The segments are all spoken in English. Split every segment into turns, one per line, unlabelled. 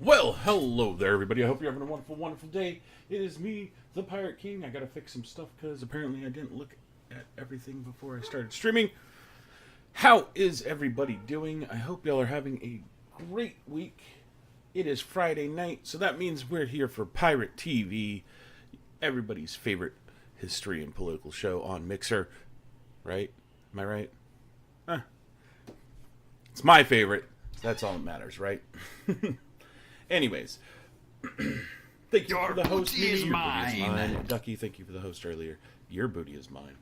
Well, hello there, everybody. I hope you're having a wonderful, wonderful day. It is me, the Pirate King. I gotta fix some stuff because apparently I didn't look at everything before I started streaming. How is everybody doing? I hope y'all are having a great week. It is Friday night, so that means we're here for PieRat TV, everybody's favorite history and political show on Mixer. Right? Am I right? It's my favorite. That's all that matters, right? Anyways, thank you for the host.
Booty is
mine. Ducky, thank you for the host earlier. Your booty is mine.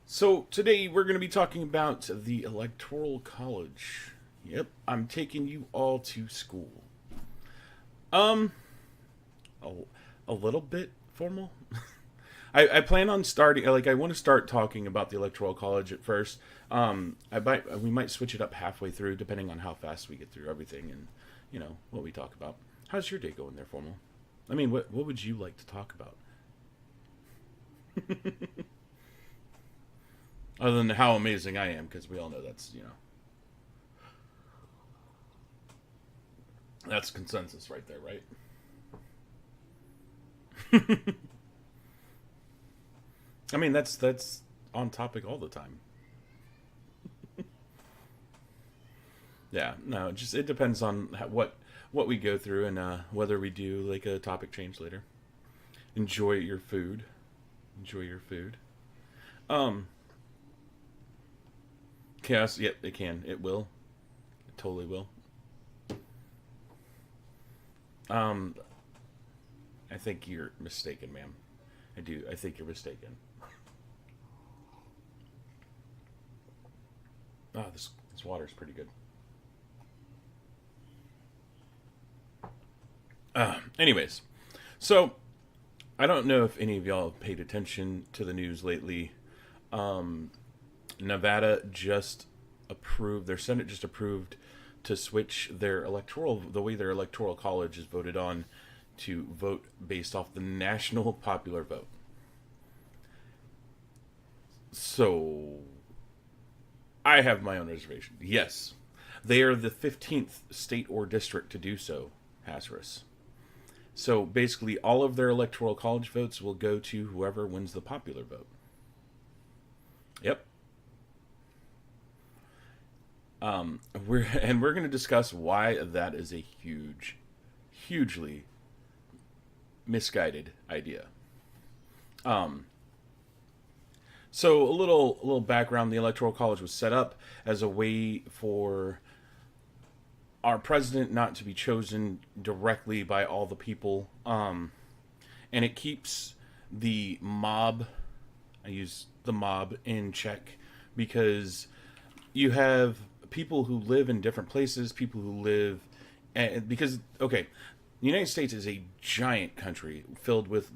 So today we're going to be talking about the Electoral College. Yep, I'm taking you all to school. A little bit formal. I plan on starting, I want to start talking about the Electoral College at first. We might switch it up halfway through, depending on how fast we get through everything and, what we talk about. How's your day going there, Formal? I mean, what would you like to talk about? Other than how amazing I am, because we all know that's, that's consensus right there, right? I mean, that's on topic all the time. Yeah, no, it depends on what we go through and whether we do like a topic change later. Enjoy your food. Enjoy your food. Chaos, yep, it can. It will. It totally will. I think you're mistaken, ma'am. I think you're mistaken. Oh, this water's pretty good. Anyways, so I don't know if any of y'all have paid attention to the news lately. Nevada just approved, their Senate just approved to switch the way their electoral college is voted on to vote based off the national popular vote. So I have my own reservation. Yes, they are the 15th state or district to do so, Hazardous. So basically, all of their electoral college votes will go to whoever wins the popular vote. Yep. We're going to discuss why that is a hugely misguided idea. So a little background: the Electoral College was set up as a way for our president not to be chosen directly by all the people, and it keeps the mob, I use the mob, in check, because you have people who live in different places, people who live, because, okay, the United States is a giant country filled with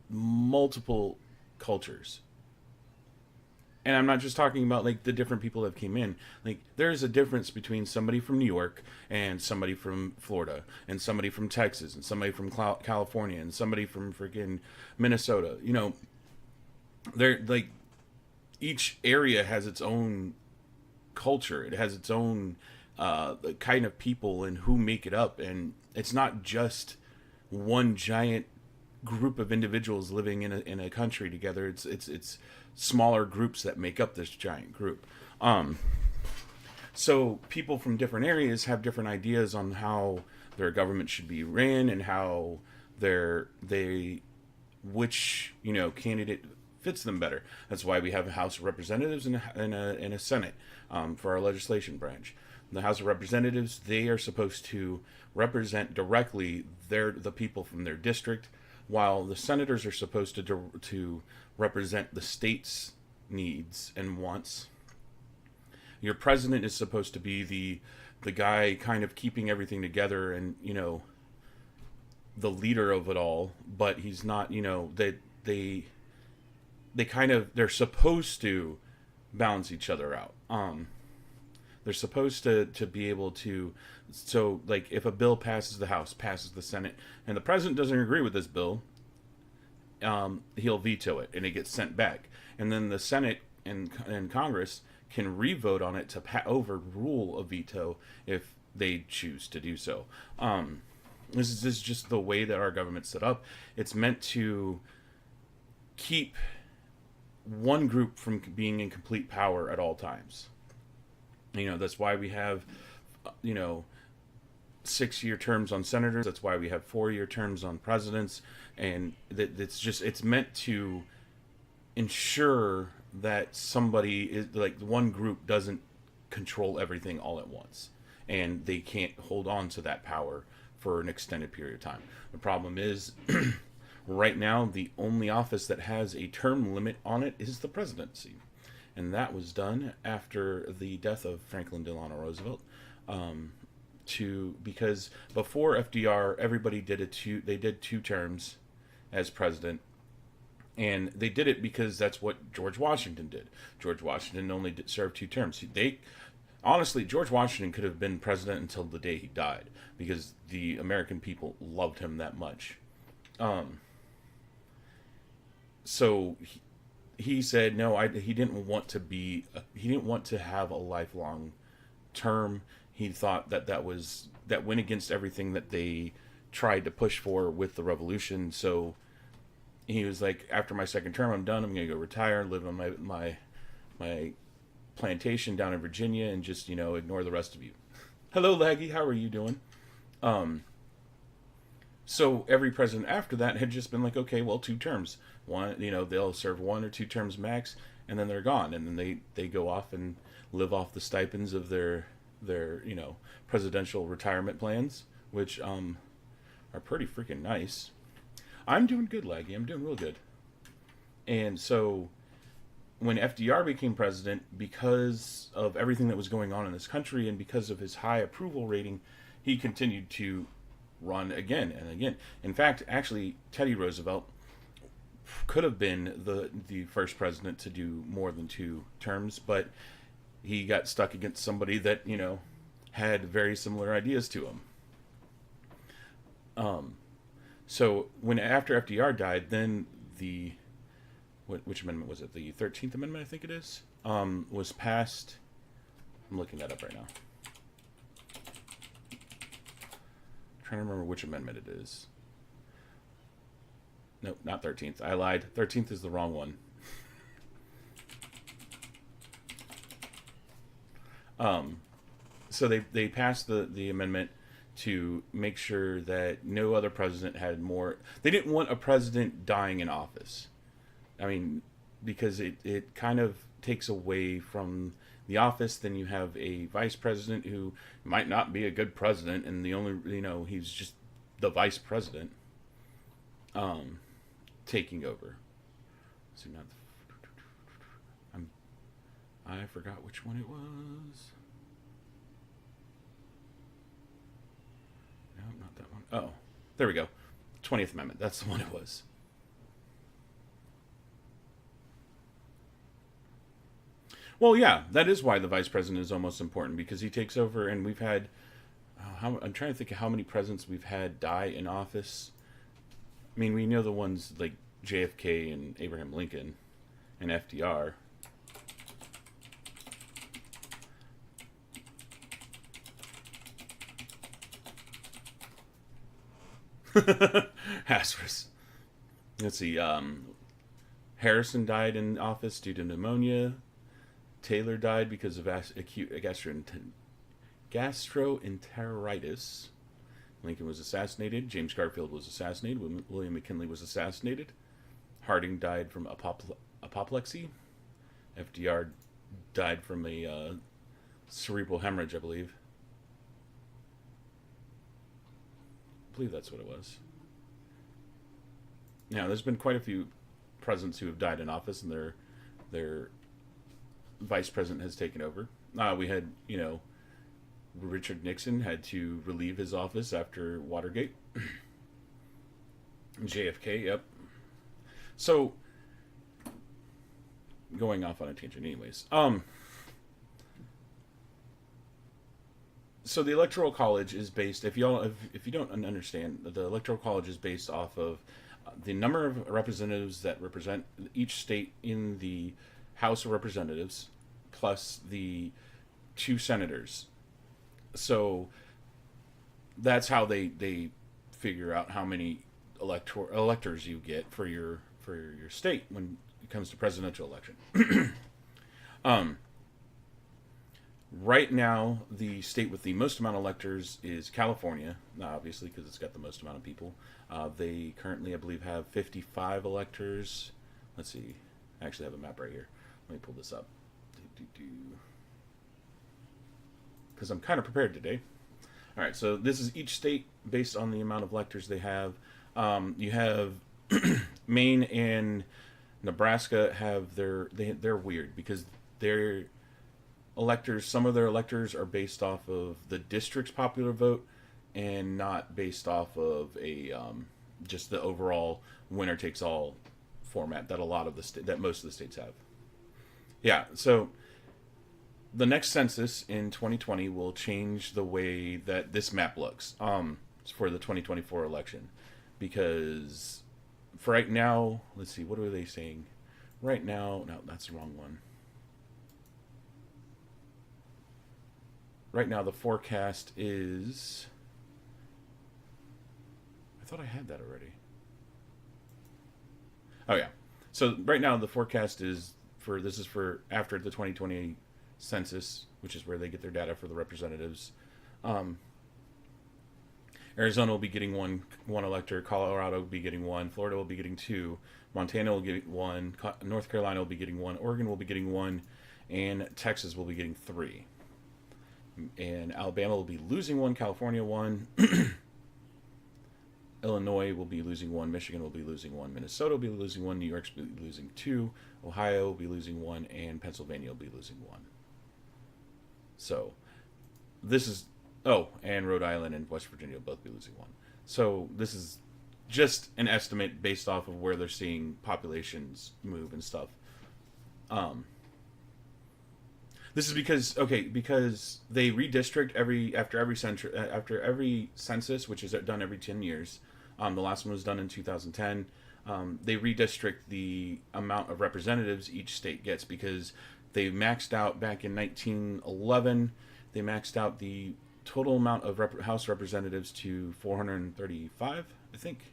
multiple cultures. And I'm not just talking about, like, the different people that came in. Like, there's a difference between somebody from New York and somebody from Florida and somebody from Texas and somebody from California and somebody from freaking Minnesota. They're, like, each area has its own culture. It has its own kind of people and who make it up. And it's not just one giant group of individuals living in a country together. It's smaller groups that make up this giant group. So people from different areas have different ideas on how their government should be ran and how which candidate fits them better. That's why we have a House of Representatives and a Senate for our legislation branch. The House of Representatives, they are supposed to represent directly the people from their district, while the senators are supposed to represent the state's needs and wants. Your president is supposed to be the guy kind of keeping everything together and, the leader of it all, but he's not, they're supposed to balance each other out. They're supposed to be able to, so, like, if a bill passes the House, passes the Senate, and the president doesn't agree with this bill, he'll veto it, and it gets sent back. And then the Senate and Congress can re-vote on it to overrule a veto if they choose to do so. This is just the way that our government's set up. It's meant to keep one group from being in complete power at all times. That's why we have, 6-year terms on senators. That's why we have 4-year terms on presidents. And it's meant to ensure that somebody is like one group doesn't control everything all at once, and they can't hold on to that power for an extended period of time. The problem is right now the only office that has a term limit on it is the presidency, and that was done after the death of Franklin Delano Roosevelt. Because before FDR, everybody did 2 terms as president. And they did it because that's what George Washington did. George Washington only served 2 terms. Honestly, George Washington could have been president until the day he died, because the American people loved him that much. So he said no. He didn't want to have a lifelong term. He thought that went against everything that they tried to push for with the revolution. So he was like, after my 2nd term, I'm done. I'm going to go retire, live on my plantation down in Virginia, and just, ignore the rest of you. Hello, Laggy. How are you doing? So every president after that had just been like, okay, well, 2 terms. One, they'll serve 1 or 2 terms max, and then they're gone. And then they go off and live off the stipends of their presidential retirement plans, which are pretty freaking nice. I'm doing good, Laggy. I'm doing real good. And so when FDR became president, because of everything that was going on in this country and because of his high approval rating, he continued to run again and again. In fact, actually, Teddy Roosevelt could have been the first president to do more than 2 terms, but he got stuck against somebody that, had very similar ideas to him. So after FDR died, then which amendment was it? The 13th Amendment, I think it is, was passed. I'm looking that up right now. I'm trying to remember which amendment it is. Nope, not 13th. I lied. 13th is the wrong one. So they passed the amendment to make sure that no other president had more. They didn't want a president dying in office. I mean, because it kind of takes away from the office. Then you have a vice president who might not be a good president, and the only, he's just the vice president taking over. So I forgot which one it was. No, not that one. Oh, there we go. 20th Amendment. That's the one it was. Well, yeah, that is why the vice president is almost important, because he takes over, and we've had... I'm trying to think of how many presidents we've had die in office. I mean, we know the ones like JFK and Abraham Lincoln and FDR. Asterisk. Let's see. Harrison died in office due to pneumonia. Taylor died because of acute gastroenteritis. Lincoln was assassinated. James Garfield was assassinated. William McKinley was assassinated. Harding died from apoplexy. FDR died from a cerebral hemorrhage, I believe. I believe that's what it was. Now, there's been quite a few presidents who have died in office, and their vice president has taken over. We had, Richard Nixon had to relieve his office after Watergate. JFK, yep. So, going off on a tangent anyways. So the Electoral College is based, if you don't understand, the Electoral College is based off of the number of representatives that represent each state in the House of Representatives, plus the 2 senators. So that's how they figure out how many electors you get for your state when it comes to presidential election. um, right now, the state with the most amount of electors is California, obviously because it's got the most amount of people. They currently, I believe, have 55 electors. Let's see. I actually have a map right here. Let me pull this up. Because I'm kind of prepared today. All right, so this is each state based on the amount of electors they have. You have Maine and Nebraska have they're weird because their electors, some of their electors are based off of the district's popular vote and not based off of a just the overall winner takes all format that that most of the states have. Yeah, so the next census in 2020 will change the way that this map looks for the 2024 election, because for right now, let's see, what are they saying right now? No, that's the wrong one. Right now the forecast is, I thought I had that already. Oh yeah, so right now the forecast is this is for after the 2020 census, which is where they get their data for the representatives. Arizona will be getting one elector. Colorado will be getting one. Florida will be getting two. Montana will get one. North Carolina will be getting one. Oregon will be getting one, and Texas will be getting three. And Alabama will be losing one. California one. Illinois will be losing one. Michigan will be losing one. Minnesota will be losing one. New York will be losing two. Ohio will be losing one, and Pennsylvania will be losing one. So this is, and Rhode Island and West Virginia will both be losing one. So this is just an estimate based off of where they're seeing populations move and stuff. This is because they redistrict after every census, which is done every 10 years. The last one was done in 2010. They redistrict the amount of representatives each state gets, because they maxed out back in 1911. They maxed out the total amount of House representatives to 435, I think.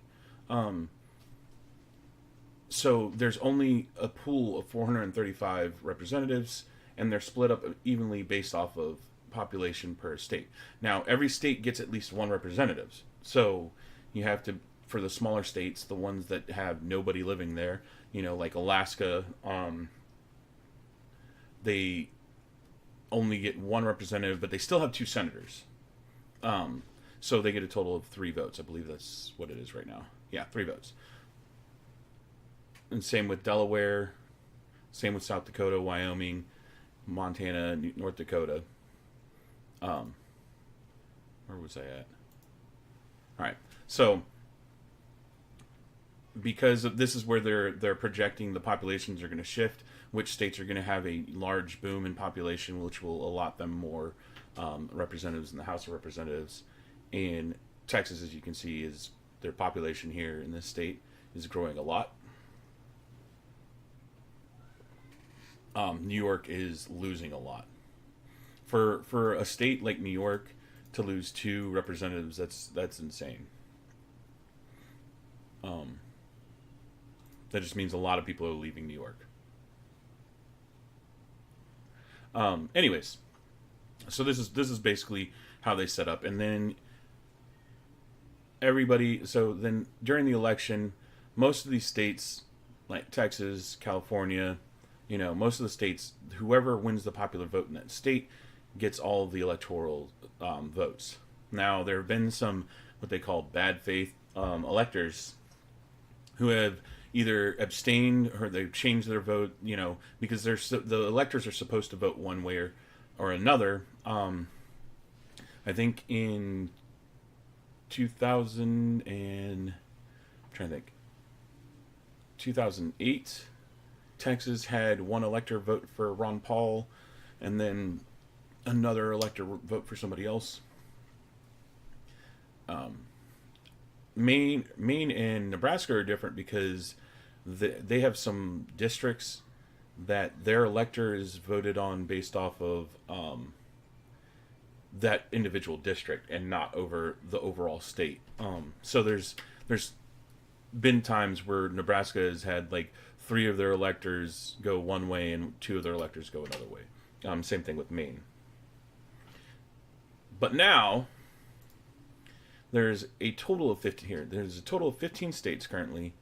So there's only a pool of 435 representatives, and they're split up evenly based off of population per state. Now, every state gets at least one representative. So you have to, for the smaller states, the ones that have nobody living there, like Alaska, they only get one representative, but they still have 2 senators. So they get a total of 3 votes. I believe that's what it is right now. Yeah, 3 votes. And same with Delaware, same with South Dakota, Wyoming, Montana, North Dakota. Where was I at? All right. So because this is where they're projecting the populations are going to shift, which states are going to have a large boom in population, which will allot them more representatives in the House of Representatives. In Texas, as you can see, is their population here in this state is growing a lot. New York is losing a lot. For a state like New York to lose 2 representatives, that's insane. That just means a lot of people are leaving New York. Anyways, so this is basically how they set up, and then so then during the election, most of these states, like Texas, California, most of the states, whoever wins the popular vote in that state gets all of the electoral votes. Now, there have been some what they call bad faith electors who have either abstained or they've changed their vote, because the electors are supposed to vote one way or another. I think in 2008, Texas had one elector vote for Ron Paul, and then another elector vote for somebody else. Maine and Nebraska are different because they have some districts that their elector is voted on based off of that individual district and not over the overall state. So there's been times where Nebraska has had like three of their electors go one way and two of their electors go another way. Same thing with Maine. But now there's a total of 15 here. There's a total of 15 states currently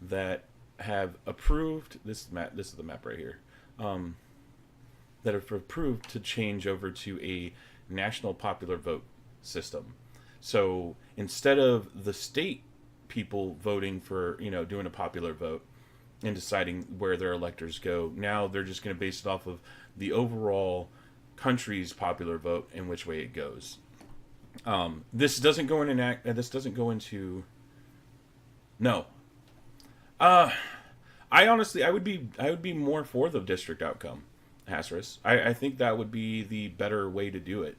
that have approved this map. This is the map right here. That have approved to change over to a national popular vote system. So instead of the state people voting for, doing a popular vote and deciding where their electors go, now they're just going to base it off of the overall country's popular vote and which way it goes. This doesn't go in this doesn't go into. No. I would be more for the district outcome, Hasris. I think that would be the better way to do it.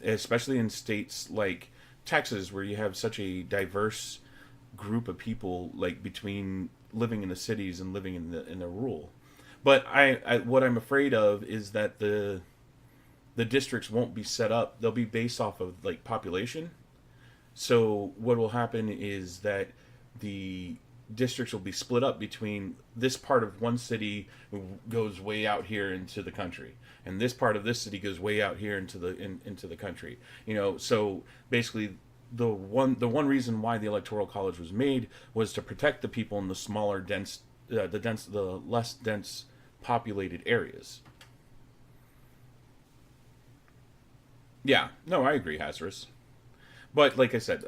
Especially in states like Texas, where you have such a diverse group of people, like between living in the cities and living in the rural. But what I'm afraid of is that the districts won't be set up. They'll be based off of like population. So what will happen is that the districts will be split up between this part of one city goes way out here into the country, and this part of this city goes way out here into the country. So basically the one reason why the Electoral College was made was to protect the people in the smaller the less dense populated areas. Yeah, no, I agree, Hazardous. But like I said,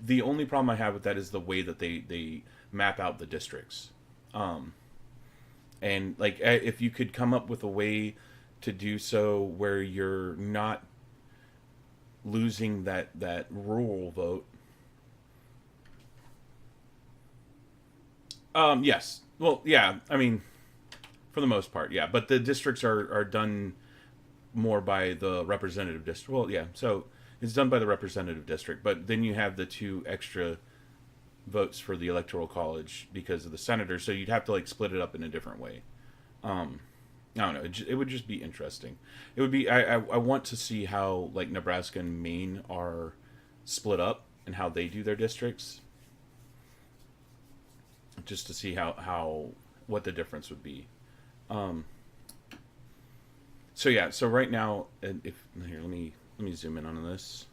the only problem I have with that is the way that they map out the districts. And like if you could come up with a way to do so where you're not losing that rural vote. Yes. Well, yeah. I mean, for the most part, yeah. But the districts are done more by the representative district. Well, yeah. So it's done by the representative district, but then you have the two extra votes for the Electoral College because of the senator. So you'd have to like split it up in a different way. I don't know. It would just be interesting. It would be. I want to see how like Nebraska and Maine are split up and how they do their districts, just to see how what the difference would be. So yeah. So right now, if here, let me zoom in on this.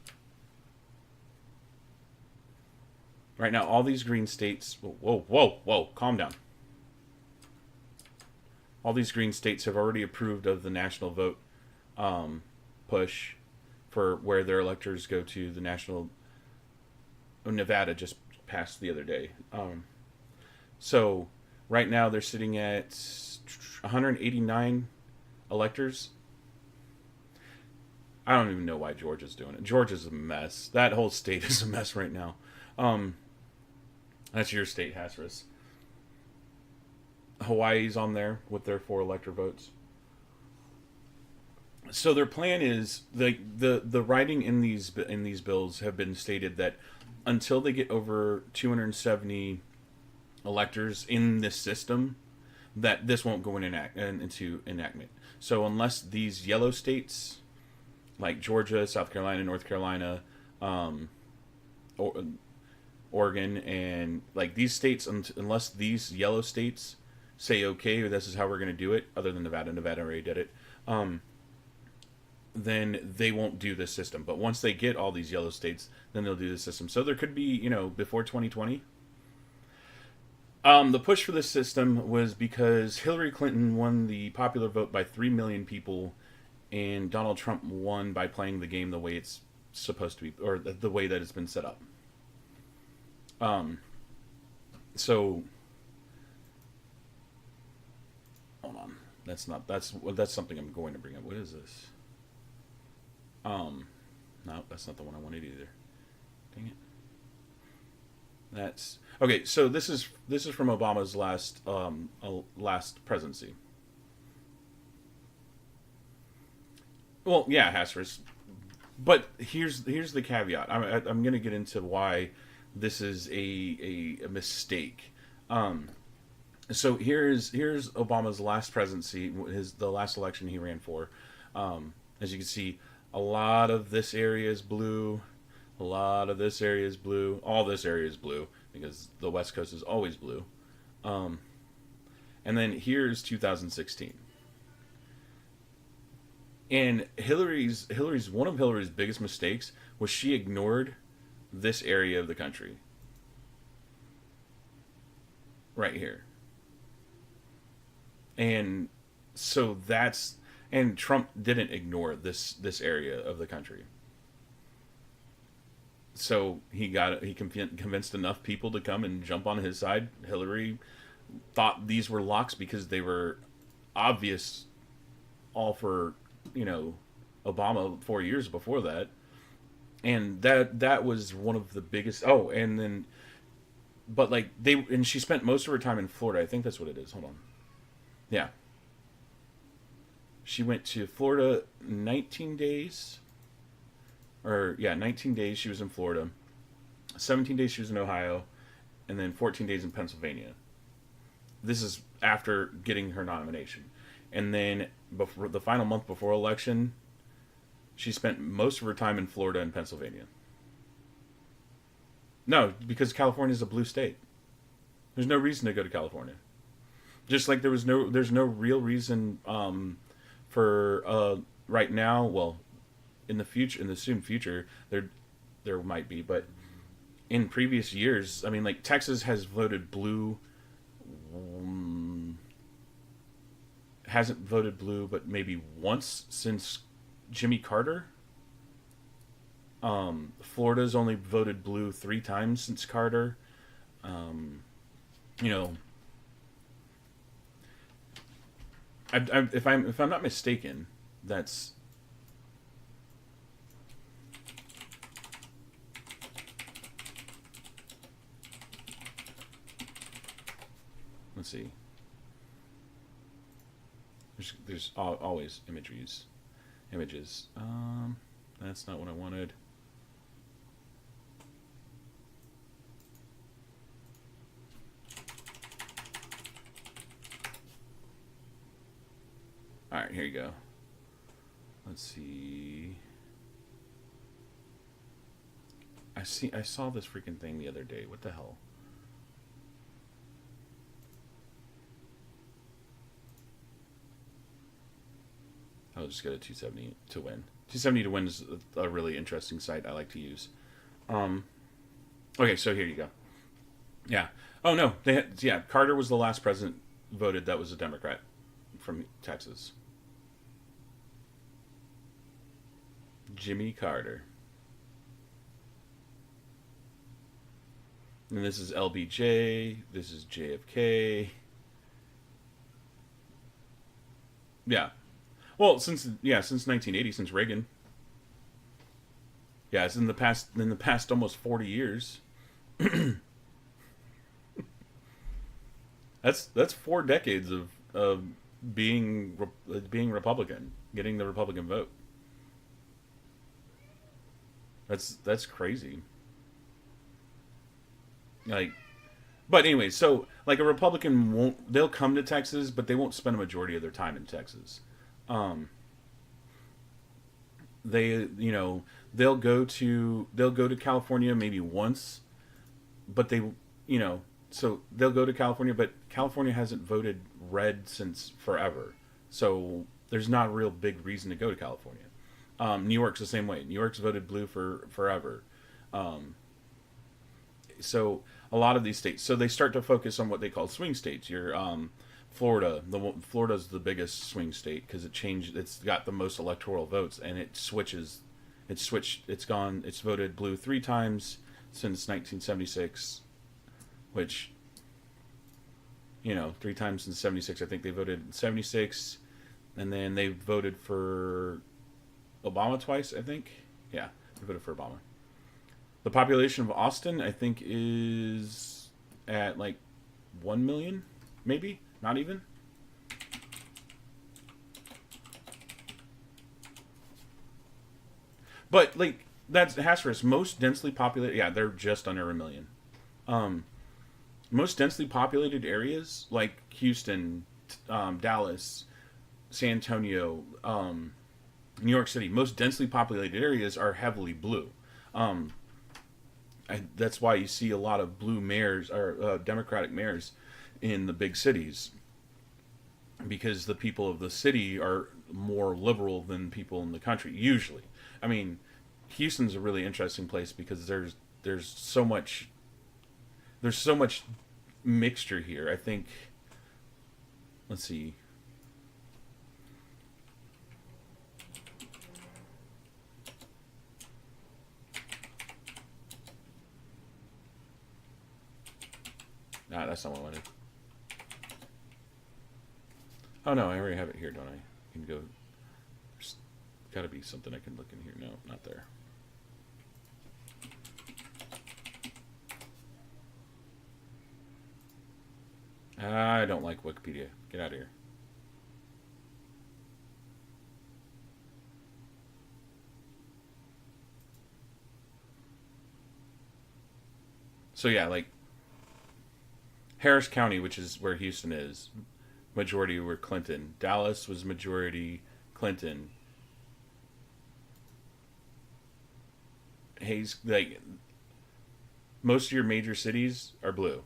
Right now, all these green states. Whoa! Calm down. All these green states have already approved of the national vote push for where their electors go to the national. Nevada just passed the other day. So right now they're sitting at 189 electors. I don't even know why Georgia's doing it. Georgia's a mess. That whole state is a mess right now. That's your state, Hasris. Hawaii's on there with their 4 elector votes. So their plan is the writing in these bills have been stated that until they get over 270 electors in this system, that this won't go into enactment. So unless these yellow states like Georgia, South Carolina, North Carolina, Oregon, and like these states, unless these yellow states say okay, this is how we're going to do it, other than Nevada already did it, then they won't do this system. But once they get all these yellow states, then they'll do the system. So there could be, before 2020. The push for this system was because Hillary Clinton won the popular vote by 3 million people, and Donald Trump won by playing the game the way it's supposed to be, or the way that it's been set up. So hold on. That's something I'm going to bring up. What is this? No, that's not the one I wanted either. Dang it. That's okay. So this is from Obama's last presidency. Well, yeah, Hasris. But here's the caveat. I'm going to get into why this is a mistake. So here's Obama's last presidency, the last election he ran for. As you can see, a lot of this area is blue, a lot of this area is blue, all this area is blue because the West Coast is always blue. Um, and then here's 2016, and Hillary's one of Hillary's biggest mistakes was she ignored this area of the country right here, and so that's and Trump didn't ignore this area of the country. So he convinced enough people to come and jump on his side. Hillary thought these were locks because they were obvious, all for you know Obama 4 years before that, and that was one of the biggest. Oh, and then but like she spent most of her time in Florida. I think that's what it is. Hold on, yeah, she went to Florida 19 days. Or, yeah, 19 days she was in Florida. 17 days she was in Ohio. And then 14 days in Pennsylvania. This is after getting her nomination. And then before the final month before election, she spent most of her time in Florida and Pennsylvania. No, because California is a blue state. There's no reason to go to California. Just like there's no real reason for right now. Well, in the future, in the soon future, there might be, but in previous years, I mean, like Texas has voted blue. Hasn't voted blue, but maybe once since Jimmy Carter. Florida's only voted blue 3 times since Carter. You know, if I'm not mistaken, that's. Let's see. There's always images. That's not what I wanted. All right, here you go. Let's see. I saw this freaking thing the other day. What the hell? I'll just go to 270 to win. 270 to win is a really interesting site I like to use. Okay, so here you go. Yeah. Oh no, Carter was the last president voted that was a Democrat from Texas. Jimmy Carter. And this is LBJ. This is JFK. Yeah. Well, since 1980, since Reagan. Yeah, it's in the past almost 40 years. That's 4 decades of being Republican, getting the Republican vote. That's crazy. Like, but anyway, so like a Republican they'll come to Texas, but they won't spend a majority of their time in Texas. Um, they they'll go to California maybe once, but so they'll go to California, but California hasn't voted red since forever, so there's not a real big reason to go to California. New York's the same way. New York's voted blue for forever. So a lot of these states, so they start to focus on what they call swing states. Your Florida, Florida's the biggest swing state because it's got the most electoral votes, and it's voted blue 3 times since 1976, which 3 times since 76. I think they voted in 76, and then they voted for Obama twice. I think, yeah, they voted for Obama. The population of Austin, I think, is at like 1 million, maybe not even. But like that's Hashras, most densely populated. Yeah, they're just under 1 million. most densely populated areas like Houston, Dallas, San Antonio, New York City, most densely populated areas are heavily blue. Um, that's why you see a lot of blue mayors or Democratic mayors in the big cities, because the people of the city are more liberal than people in the country usually. I mean, Houston's a really interesting place because there's so much there's so much mixture here. I think, let's see. Nah, that's not what I wanted. Oh no, I already have it here, don't I? I can go. There's got to be something I can look in here. No, not there. I don't like Wikipedia. Get out of here. So yeah, like Harris County, which is where Houston is, majority were Clinton. Dallas was majority Clinton. Hayes, like most of your major cities are blue.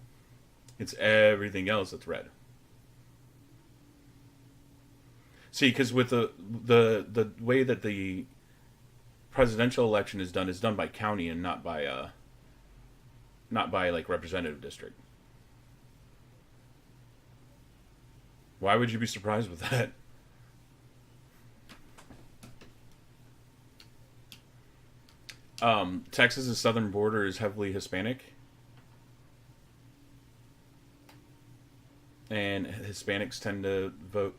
It's everything else that's red. See, because with the way that the presidential election is done by county and not by like representative district. Why would you be surprised with that? Texas's southern border is heavily Hispanic, and Hispanics tend to vote.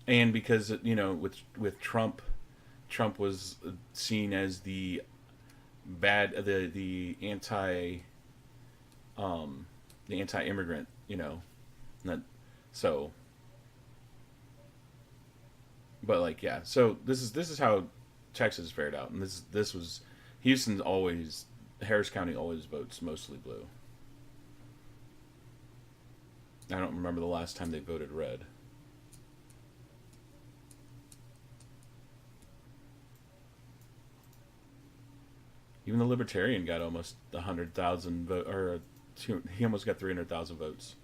And because with Trump, Trump was seen as the bad the anti-immigrant, not so. But like yeah, so this is how Texas fared out, and this was Houston's always Harris County always votes mostly blue. I don't remember the last time they voted red. Even the Libertarian got almost 100,000 vote, or he almost got 300,000 votes.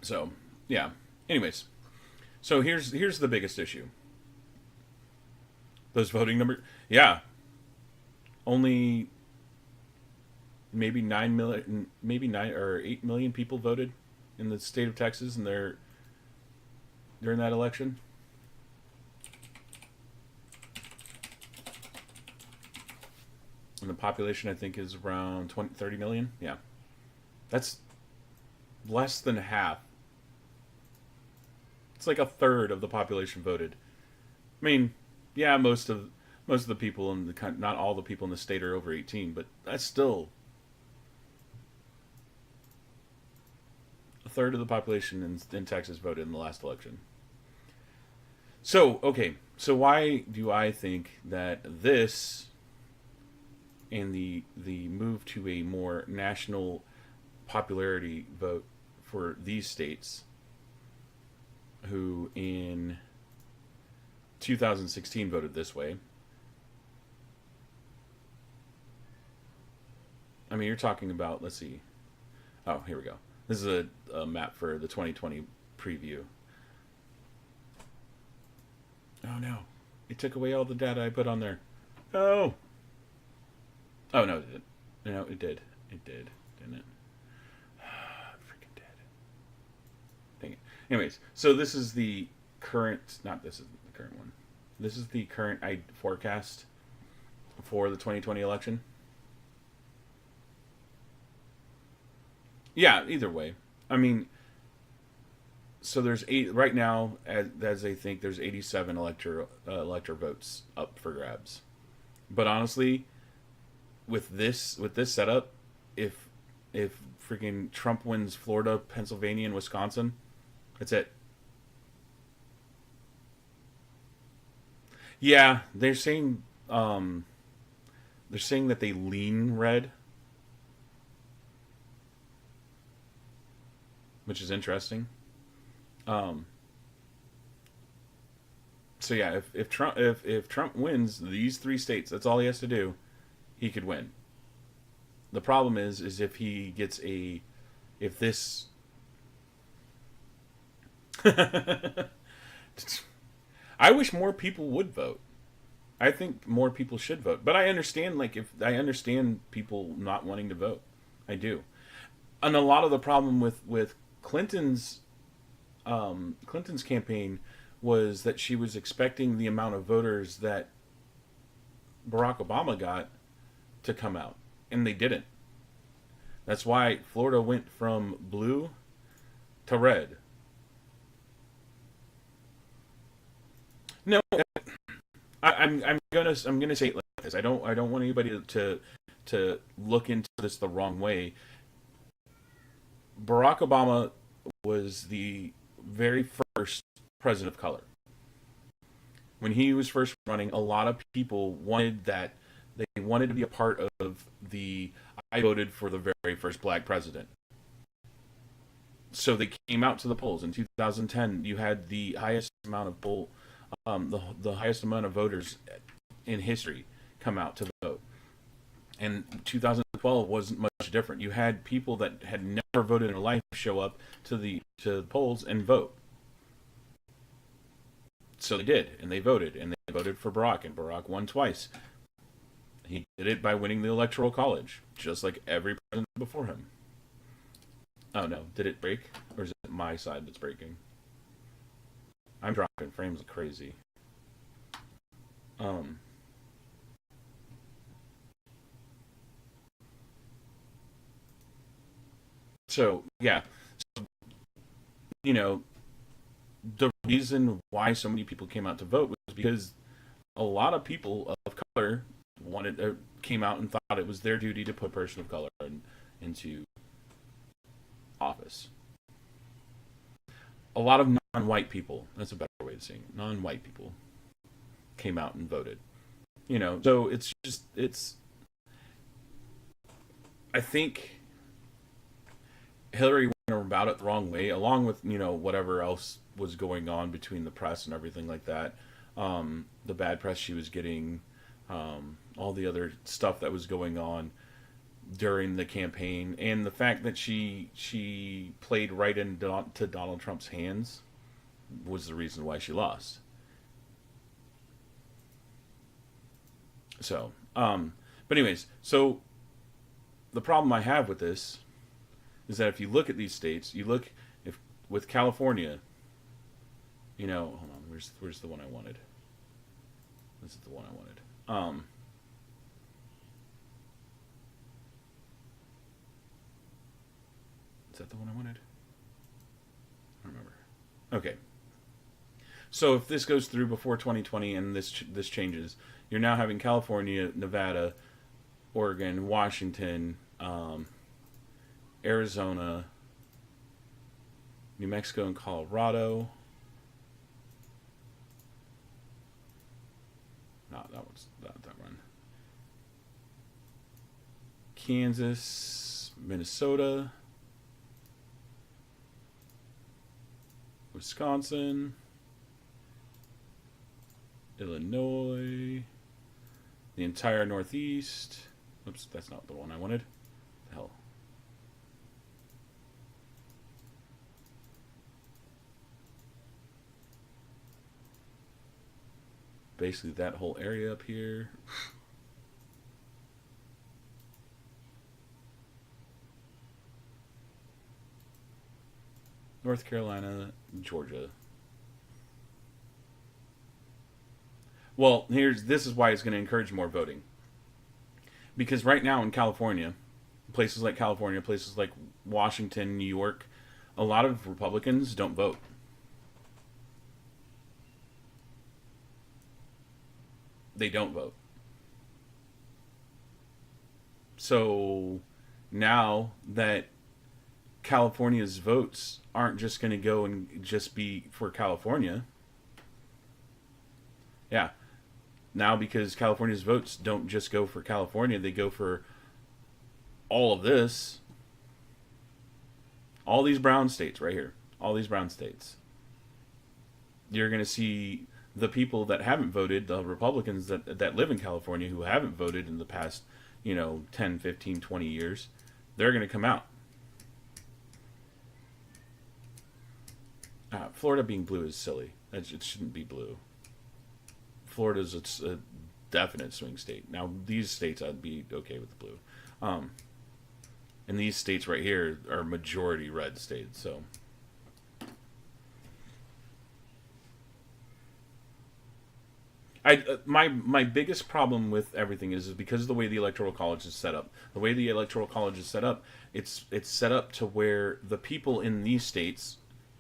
So, yeah. Anyways, so here's the biggest issue. Those voting numbers, yeah, only maybe 9 million, maybe 9 or 8 million people voted in the state of Texas, and during that election. And the population, I think, is around 30 million. Yeah, that's less than half. It's like a third of the population voted. I mean, yeah, most of the people in the not all the people in the state are over 18, but that's still a third of the population in Texas voted in the last election. So, okay, so why do I think that this and the move to a more national popularity vote for these states, who in 2016 voted this way? I mean, you're talking about, let's see. Oh, here we go. This is a map for the 2020 preview. Oh no, it took away all the data I put on there. Oh. Oh no, it didn't. No, it did. It did, didn't it? Freaking dead. Dang it. Anyways, so this is the current. Not this isn't the current one. This is the current forecast for the 2020 election. Yeah, either way. I mean, so there's eight right now, as they think, there's 87 elector votes up for grabs. But honestly, with this setup, if freaking Trump wins Florida, Pennsylvania, and Wisconsin, that's it. Yeah, they're saying that they lean red, which is interesting. Um, so yeah, if Trump wins these three states, that's all he has to do. He could win. The problem is if he gets a if this I wish more people would vote. I think more people should vote. But I understand like if I understand people not wanting to vote. I do. And a lot of the problem with Clinton's campaign was that she was expecting the amount of voters that Barack Obama got to come out, and they didn't. That's why Florida went from blue to red. No, I'm gonna say it like this. I don't want anybody to look into this the wrong way. Barack Obama was the very first president of color. When he was first running, a lot of people wanted that. They wanted to be a part of the. I voted for the very first black president. So they came out to the polls in 2010. You had the highest amount of the highest amount of voters in history come out to vote. And 2012 wasn't much different. You had people that had never voted in their life show up to the polls and vote. So they did, and they voted, and they voted for Barack, and Barack won twice. He did it by winning the Electoral College, just like every president before him. Oh no, did it break? Or is it my side that's breaking? I'm dropping frames like crazy. Um, so yeah, you know, the reason why so many people came out to vote was because a lot of people of color came out and thought it was their duty to put a person of color into office. A lot of non-white people, that's a better way of saying it, non-white people came out and voted. So it's I think Hillary went about it the wrong way, along with whatever else was going on between the press and everything like that. The bad press she was getting, all the other stuff that was going on during the campaign, and the fact that she played right into Donald Trump's hands was the reason why she lost. So, but anyways, so the problem I have with this is that if you look at these states, you look if with California, hold on, where's the one I wanted? This is the one I wanted. Is that the one I wanted? I don't remember. Okay. So if this goes through before 2020 and this changes, you're now having California, Nevada, Oregon, Washington, Arizona, New Mexico, and Colorado. No, that was that run. Kansas, Minnesota, Wisconsin, Illinois, the entire Northeast. Oops, that's not the one I wanted. The hell. Basically, that whole area up here. North Carolina, Georgia. Well, this is why it's going to encourage more voting. Because right now in California, places like Washington, New York, a lot of Republicans don't vote. They don't vote. So now that California's votes aren't just going to go and just be for California. Yeah. Now, because California's votes don't just go for California, they go for all of this, all these brown states right here, all these brown states. You're going to see the people that haven't voted, the Republicans that live in California who haven't voted in the past, 10, 15, 20 years, they're going to come out. Florida being blue is silly. It shouldn't be blue. Florida's a definite swing state. Now, these states I'd be okay with the blue. And these states right here are majority red states, so. My biggest problem with everything is because of the way the Electoral College is set up. The way the Electoral College is set up, it's set up to where the people in these states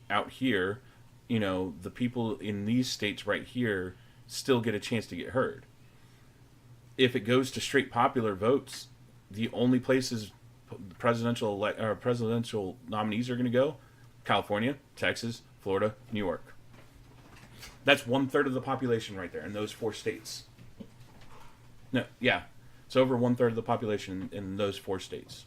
out here, the people in these states right here still get a chance to get heard. If it goes to straight popular votes, the only places presidential nominees are going to go: California, Texas, Florida, New York. That's 1/3 of the population right there in those 4 states. No, yeah, it's over 1/3 of the population in those 4 states.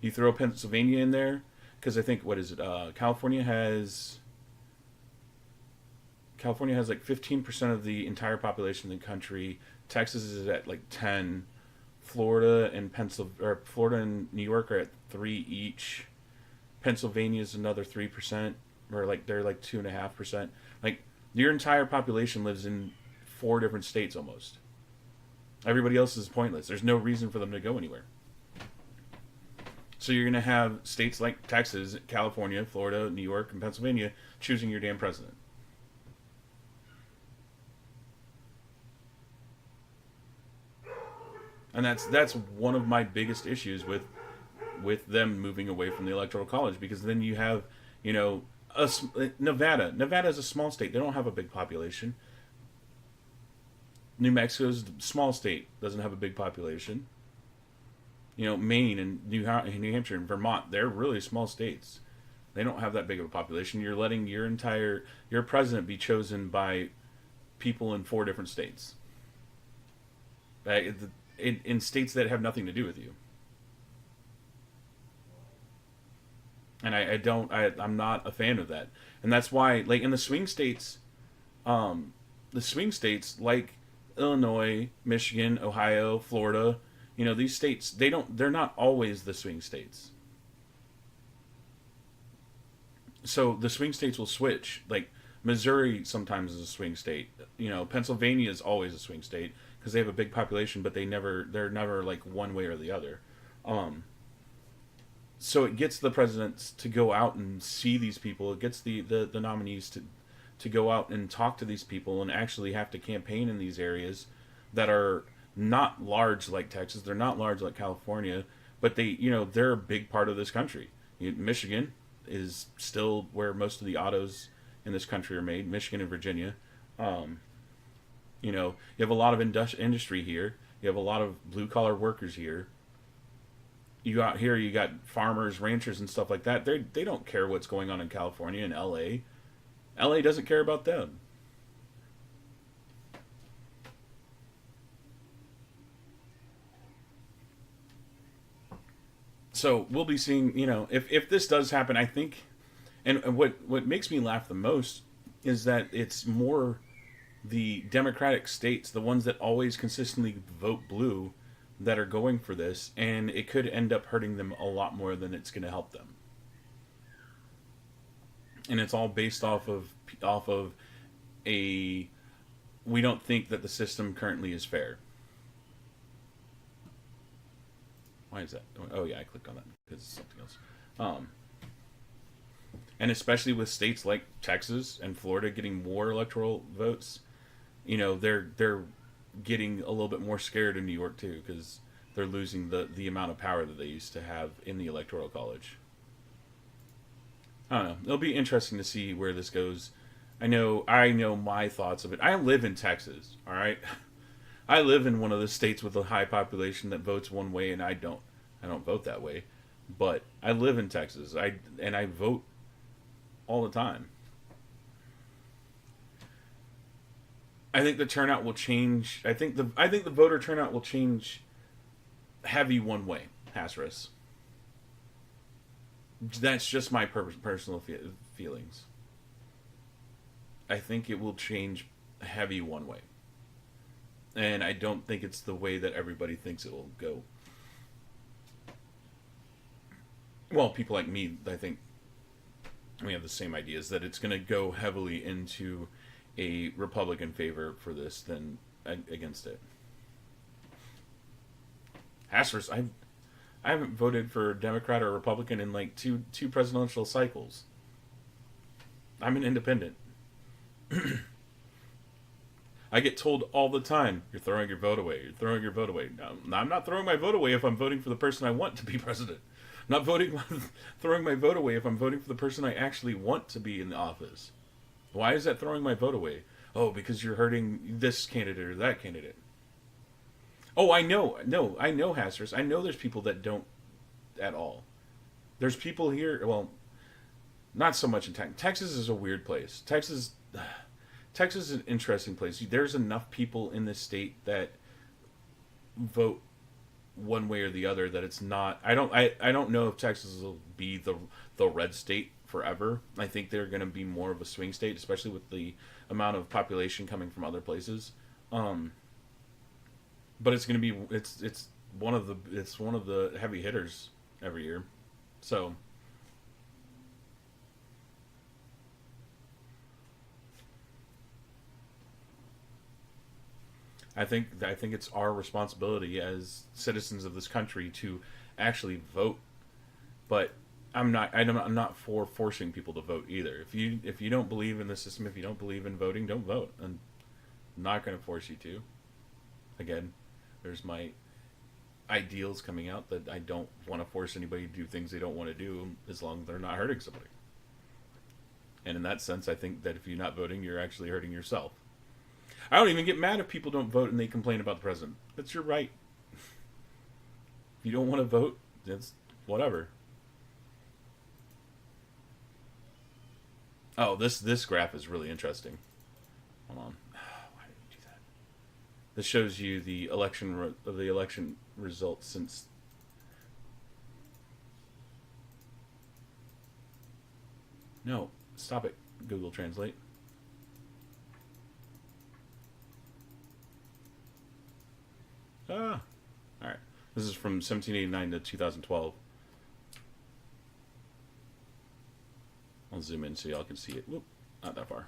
You throw Pennsylvania in there because I think what is it? California has like 15% of the entire population in the country. Texas is at like 10. Florida and New York are at 3 each. Pennsylvania is another 3%, or like they're like 2.5%. Like your entire population lives in 4 different states almost. Everybody else is pointless. There's no reason for them to go anywhere. So you're going to have states like Texas, California, Florida, New York, and Pennsylvania choosing your damn president. And that's one of my biggest issues with them moving away from the Electoral College, because then you have, Nevada. Nevada is a small state. They don't have a big population. New Mexico's a small state, doesn't have a big population. Maine and New Hampshire and Vermont, they're really small states. They don't have that big of a population. You're letting your president be chosen by people in 4 different states. In states that have nothing to do with you. And I'm not a fan of that. And that's why, like, in the swing states like Illinois, Michigan, Ohio, Florida, these states, they're not always the swing states. So the swing states will switch. Like Missouri sometimes is a swing state. Pennsylvania is always a swing state because they have a big population, but they're never like one way or the other. So it gets the presidents to go out and see these people. It gets the nominees to go out and talk to these people and actually have to campaign in these areas that are not large like Texas. They're not large like California, but they're a big part of this country. Michigan is still where most of the autos in this country are made. Michigan and Virginia. You have a lot of industry here. You have a lot of blue collar workers here. You got farmers, ranchers, and stuff like that. They don't care what's going on in California and LA. LA doesn't care about them. So we'll be seeing, if this does happen, I think, and what makes me laugh the most is that it's more the Democratic states, the ones that always consistently vote blue, that are going for this, and it could end up hurting them a lot more than it's going to help them. And it's all based off of we don't think that the system currently is fair. Why is that? Oh yeah, I clicked on that because it's something else. And especially with states like Texas and Florida getting more electoral votes, they're getting a little bit more scared in New York too, because they're losing the amount of power that they used to have in the Electoral College. I don't know. It'll be interesting to see where this goes. I know my thoughts of it. I live in Texas, all right? I live in one of the states with a high population that votes one way, and I don't vote that way. but I live in Texas. I vote all the time. I think the turnout will change. I think the voter turnout will change heavy one way. Hasris. That's just my personal feelings. I think it will change heavy one way, and I don't think it's the way that everybody thinks it will go. Well, people like me, I think we have the same ideas that it's going to go heavily into a Republican favor for this than against it. Hasters, I haven't voted for Democrat or Republican in like two presidential cycles. I'm an independent. I get told all the time, "You're throwing your vote away. You're throwing your vote away." No, I'm not throwing my vote away if I'm voting for the person I want to be president. I'm not voting, throwing my vote away if I'm voting for the person I actually want to be in the office. Why is that throwing my vote away? Oh, because you're hurting this candidate or that candidate. Oh, I know. No, I know, Hasters. I know there's people that don't at all. There's people here, well, not so much in Texas. Texas is a weird place. Texas is an interesting place. There's enough people in this state that vote one way or the other that it's not. I don't know if Texas will be the red state forever. I think they're going to be more of a swing state, especially with the amount of population coming from other places. But it's going to be it's one of the heavy hitters every year. So I think it's our responsibility as citizens of this country to actually vote. But I'm not for forcing people to vote either. If you don't believe in the system, if you don't believe in voting, don't vote. I'm not going to force you to. Again, there's my ideals coming out that I don't want to force anybody to do things they don't want to do as long as they're not hurting somebody. And in that sense, I think that if you're not voting, you're actually hurting yourself. I don't even get mad if people don't vote and they complain about the president. That's your right. If you don't want to vote, that's whatever. Oh, this graph is really interesting. Hold on. Why did you do that? This shows you the election results since. No, stop it. Google Translate. Ah, all right. This is from 1789 to 2012. I'll zoom in so y'all can see it. Whoop, not that far.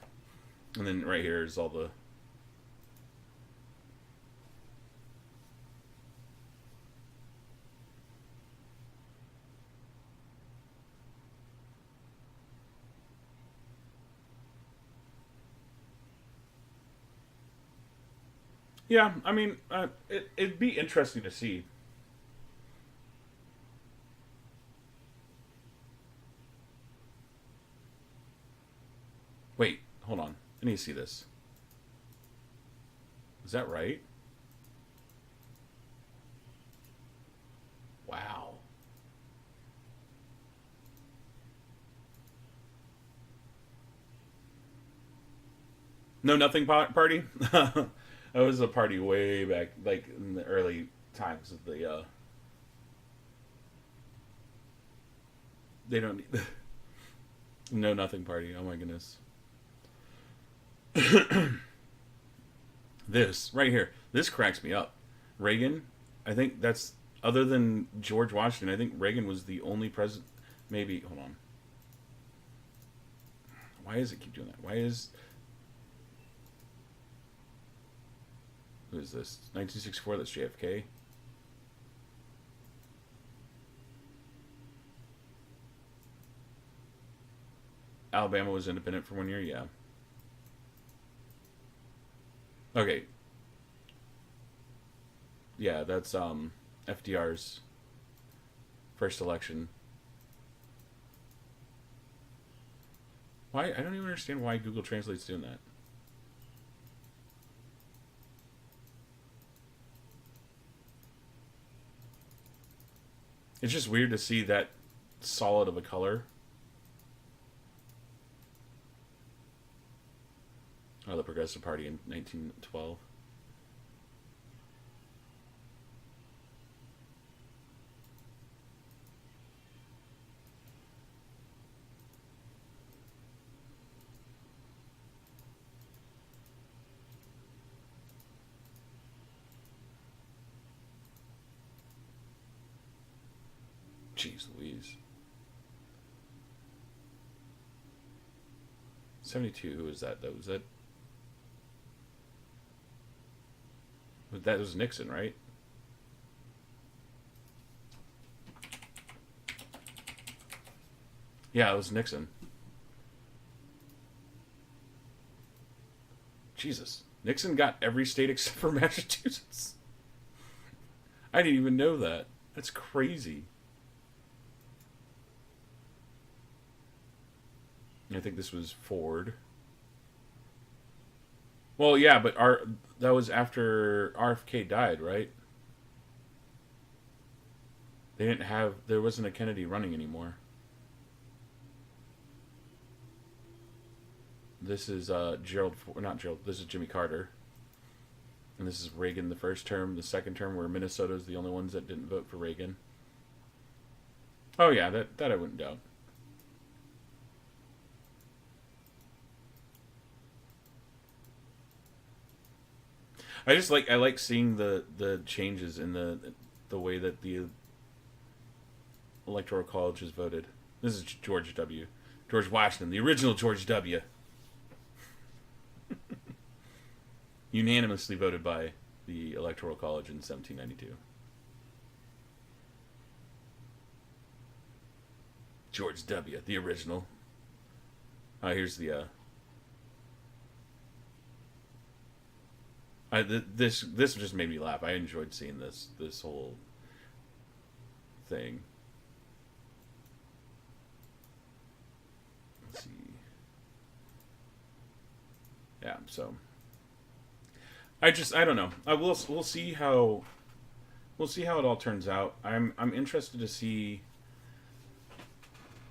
And then right here is all the. Yeah, I mean, it'd be interesting to see. Wait, hold on. I need to see this. Is that right? Wow. No, nothing party. That was a party way back, like in the early times of the. They don't need. No, nothing party. Oh my goodness. This right here. This cracks me up. Reagan. I think that's other than George Washington. I think Reagan was the only president. Maybe hold on. Why does it keep doing that? Why is who is this? 1964. That's JFK. Alabama was independent for 1 year. Yeah. Okay. Yeah, that's FDR's first election. Why? I don't even understand why Google Translate's doing that. It's just weird to see that solid of a color. Oh, the Progressive Party in 1912. Jeez Louise. 72, who was that? That was Nixon, right? Yeah, it was Nixon. Jesus. Nixon got every state except for Massachusetts. I didn't even know that. That's crazy. I think this was Ford. Well, yeah, but that was after RFK died, right? There wasn't a Kennedy running anymore. This is this is Jimmy Carter. And this is Reagan the first term, the second term where Minnesota's the only ones that didn't vote for Reagan. Oh yeah, that I wouldn't doubt. I like seeing the changes in the way that the Electoral College is voted. This is George Washington, the original George W. Unanimously voted by the Electoral College in 1792. George W, the original. Here's the this just made me laugh. I enjoyed seeing this whole thing. Let's see. Yeah, so I don't know. We'll see how it all turns out. I'm interested to see.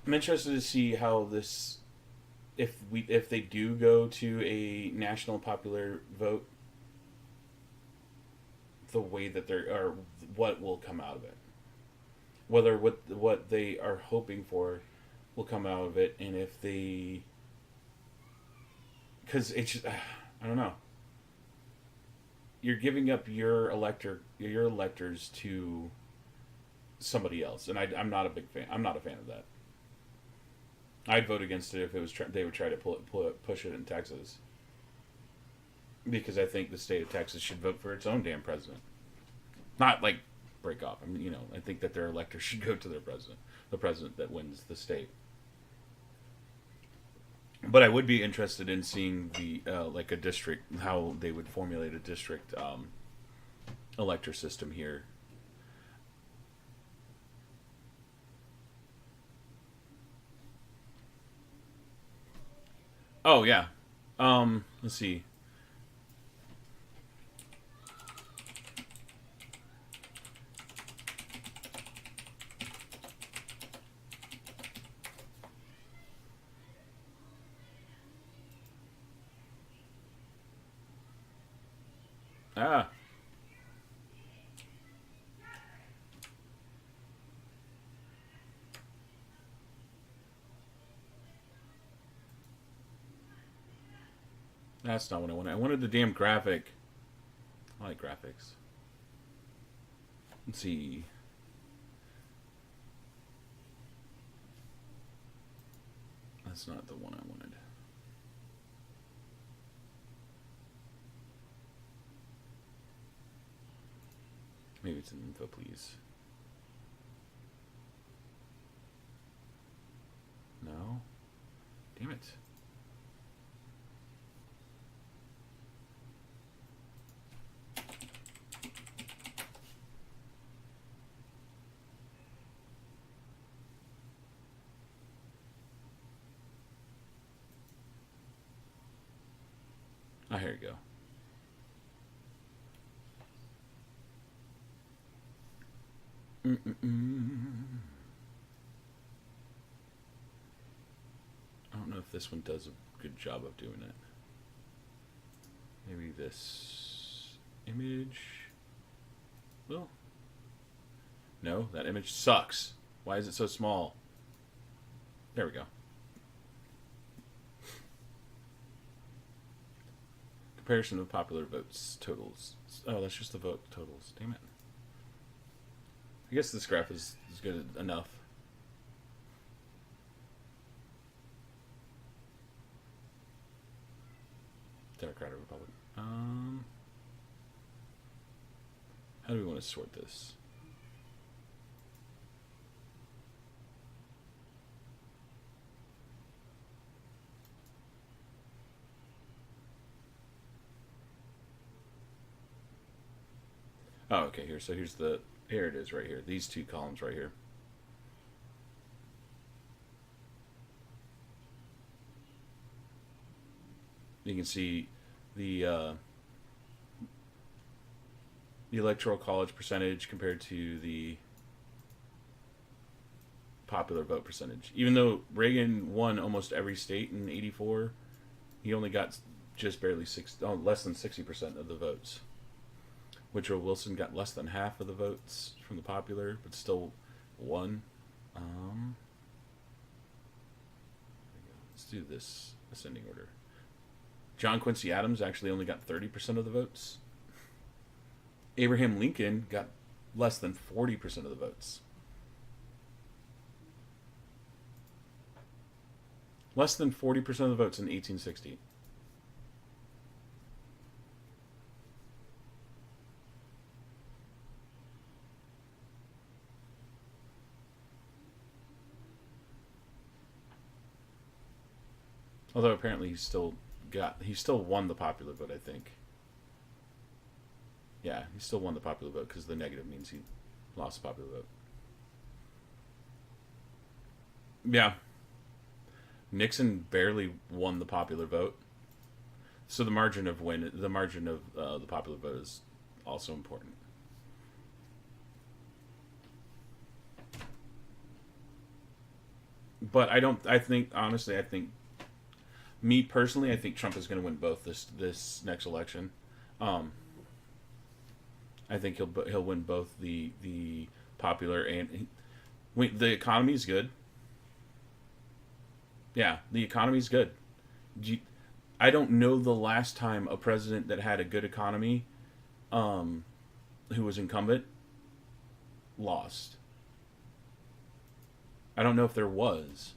I'm interested to see how this, if they do go to a national popular vote, the way that or what will come out of it, whether what they are hoping for will come out of it, and if they, because it's just, I don't know. You're giving up your electors to somebody else, and I'm not a big fan. I'm not a fan of that. I'd vote against it if it was they would try to push it in Texas, because I think the state of Texas should vote for its own damn president, not like break off. I mean, I think that their electors should go to their president, the president that wins the state. But I would be interested in seeing the like a district, how they would formulate a district elector system here. Oh yeah. Let's see. Ah. That's not what I wanted. I wanted the damn graphic. I like graphics. Let's see. That's not the one I wanted. Maybe it's an info, please. No? Damn it. Oh, here you go. Mm-mm-mm. this one does a good job of doing it. Maybe this image. Well, no, that image sucks. Why is it so small? There we go. Comparison of popular votes totals. Oh, that's just the vote totals. Damn it. I guess this graph is good enough. Democrat or Republican? How do we want to sort this? Oh, okay, here. So here it is right here. These two columns right here. You can see the electoral college percentage compared to the popular vote percentage. Even though Reagan won almost every state in '84, he only got just barely less than 60% of the votes. Woodrow Wilson got less than half of the votes from the popular, but still won. Let's do this ascending order. John Quincy Adams actually only got 30% of the votes. Abraham Lincoln got less than 40% of the votes. Less than 40% of the votes in 1860. Although apparently he still won the popular vote, I think. Yeah, he still won the popular vote because the negative means he lost the popular vote. Yeah. Nixon barely won the popular vote. So the margin of the popular vote is also important. But honestly, me personally, I think Trump is going to win both this next election. I think he'll win both the popular and the economy's good. Yeah, the economy's good. I don't know the last time a president that had a good economy, who was incumbent, lost. I don't know if there was.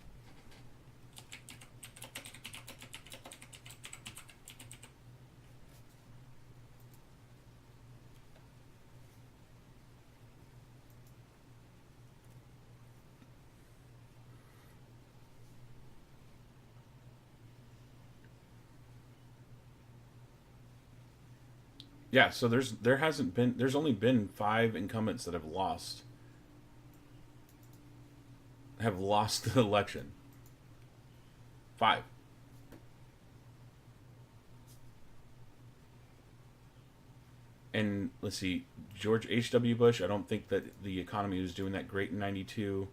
Yeah, so there's only been 5 incumbents that have lost the election. 5. And let's see, George H.W. Bush, I don't think that the economy was doing that great in '92.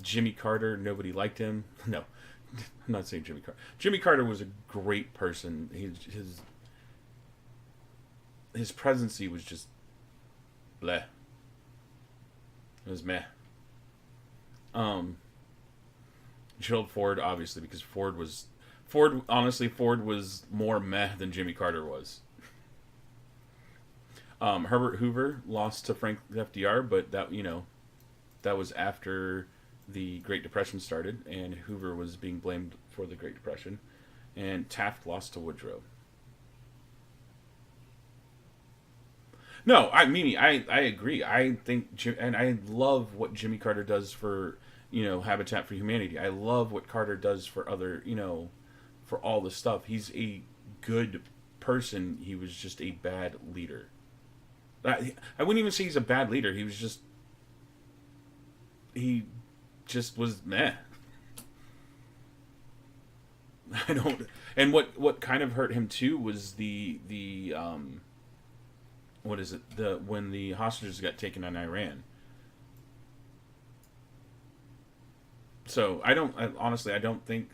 Jimmy Carter, nobody liked him. No, I'm not saying Jimmy Carter. Jimmy Carter was a great person. His presidency was just bleh. It was meh. Gerald Ford, obviously, because Ford was more meh than Jimmy Carter was. Herbert Hoover lost to Frank FDR, but that was after the Great Depression started, and Hoover was being blamed for the Great Depression. And Taft lost to Woodrow. No, I agree. I think, and I love what Jimmy Carter does for, Habitat for Humanity. I love what Carter does for other, for all the stuff. He's a good person. He was just a bad leader. I wouldn't even say he's a bad leader. He just was meh. I don't. And what kind of hurt him too was the what is it? When the hostages got taken in Iran. So honestly, I don't think.